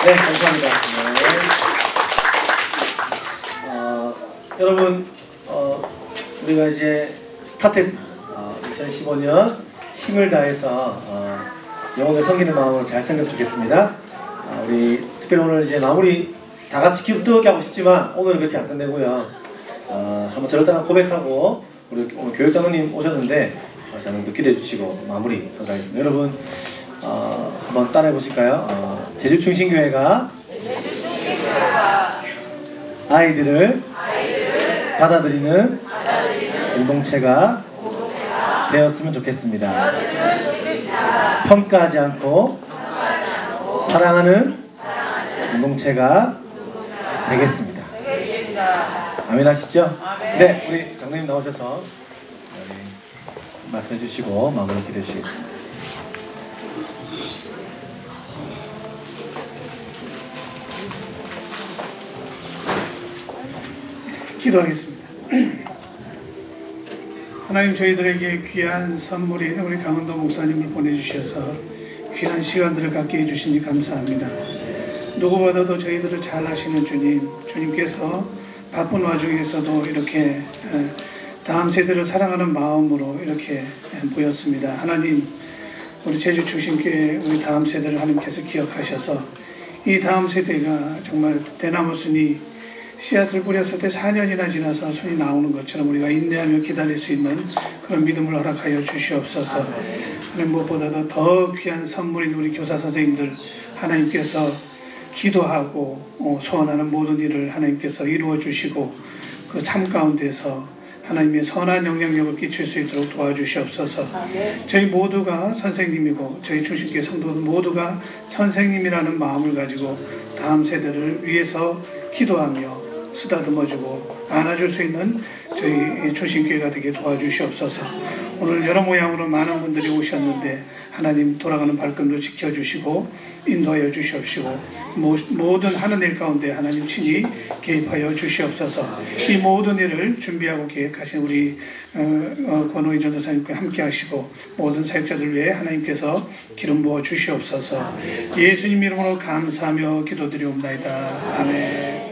네, 감사합니다. 여러분, 우리가 이제 스타트했습니다. 2015년 힘을 다해서 영혼을 섬기는 마음으로 잘 섬겼으면 좋겠습니다. 우리 특별히 오늘 이제 마무리 다 같이 기분 뜨겁게 하고 싶지만 오늘은 그렇게 안 끝내고요. 한번 저를 따라 고백하고 우리 오늘 교육장로님 오셨는데 장로님도 기대해 주시고 마무리 하도록 하겠습니다. 여러분 한번 따라해 보실까요? 제주충신교회가 아이들을 받아들이는 공동체가 되었으면 좋겠습니다. 평가하지 않고 사랑하는 공동체가 되겠습니다. 아멘 하시죠? 네, 우리 장로님 나오셔서 말씀해 주시고 마무리 기도해 주시겠습니다. 기도하겠습니다. 하나님 저희들에게 귀한 선물인 우리 강은도 목사님을 보내주셔서 귀한 시간들을 갖게 해주시니 감사합니다. 누구보다도 저희들을 잘 아시는 주님께서 바쁜 와중에서도 이렇게 다음 세대를 사랑하는 마음으로 이렇게 모였습니다. 하나님 우리 제주충신교회 우리 다음 세대를 하나님께서 기억하셔서 이 다음 세대가 정말 대나무 순이 씨앗을 뿌렸을 때 4년이나 지나서 순이 나오는 것처럼 우리가 인내하며 기다릴 수 있는 그런 믿음을 허락하여 주시옵소서. 하나님 무엇보다도 더 귀한 선물인 우리 교사 선생님들 하나님께서 기도하고 소원하는 모든 일을 하나님께서 이루어 주시고 그 삶 가운데서 하나님의 선한 영향력을 끼칠 수 있도록 도와주시옵소서. 저희 모두가 선생님이고 저희 충신교회 성도들 모두가 선생님이라는 마음을 가지고 다음 세대를 위해서 기도하며 쓰다듬어주고 안아줄 수 있는 저희 충신교회가 되게 도와주시옵소서. 오늘 여러 모양으로 많은 분들이 오셨는데 하나님 돌아가는 발걸음도 지켜주시고 인도하여 주시옵시고 모든 하는 일 가운데 하나님 친히 개입하여 주시옵소서. 이 모든 일을 준비하고 계획하신 우리 권호희 전도사님과 함께 하시고 모든 사역자들 위해 하나님께서 기름 부어 주시옵소서. 예수님 이름으로 감사하며 기도드리옵나이다. 아멘.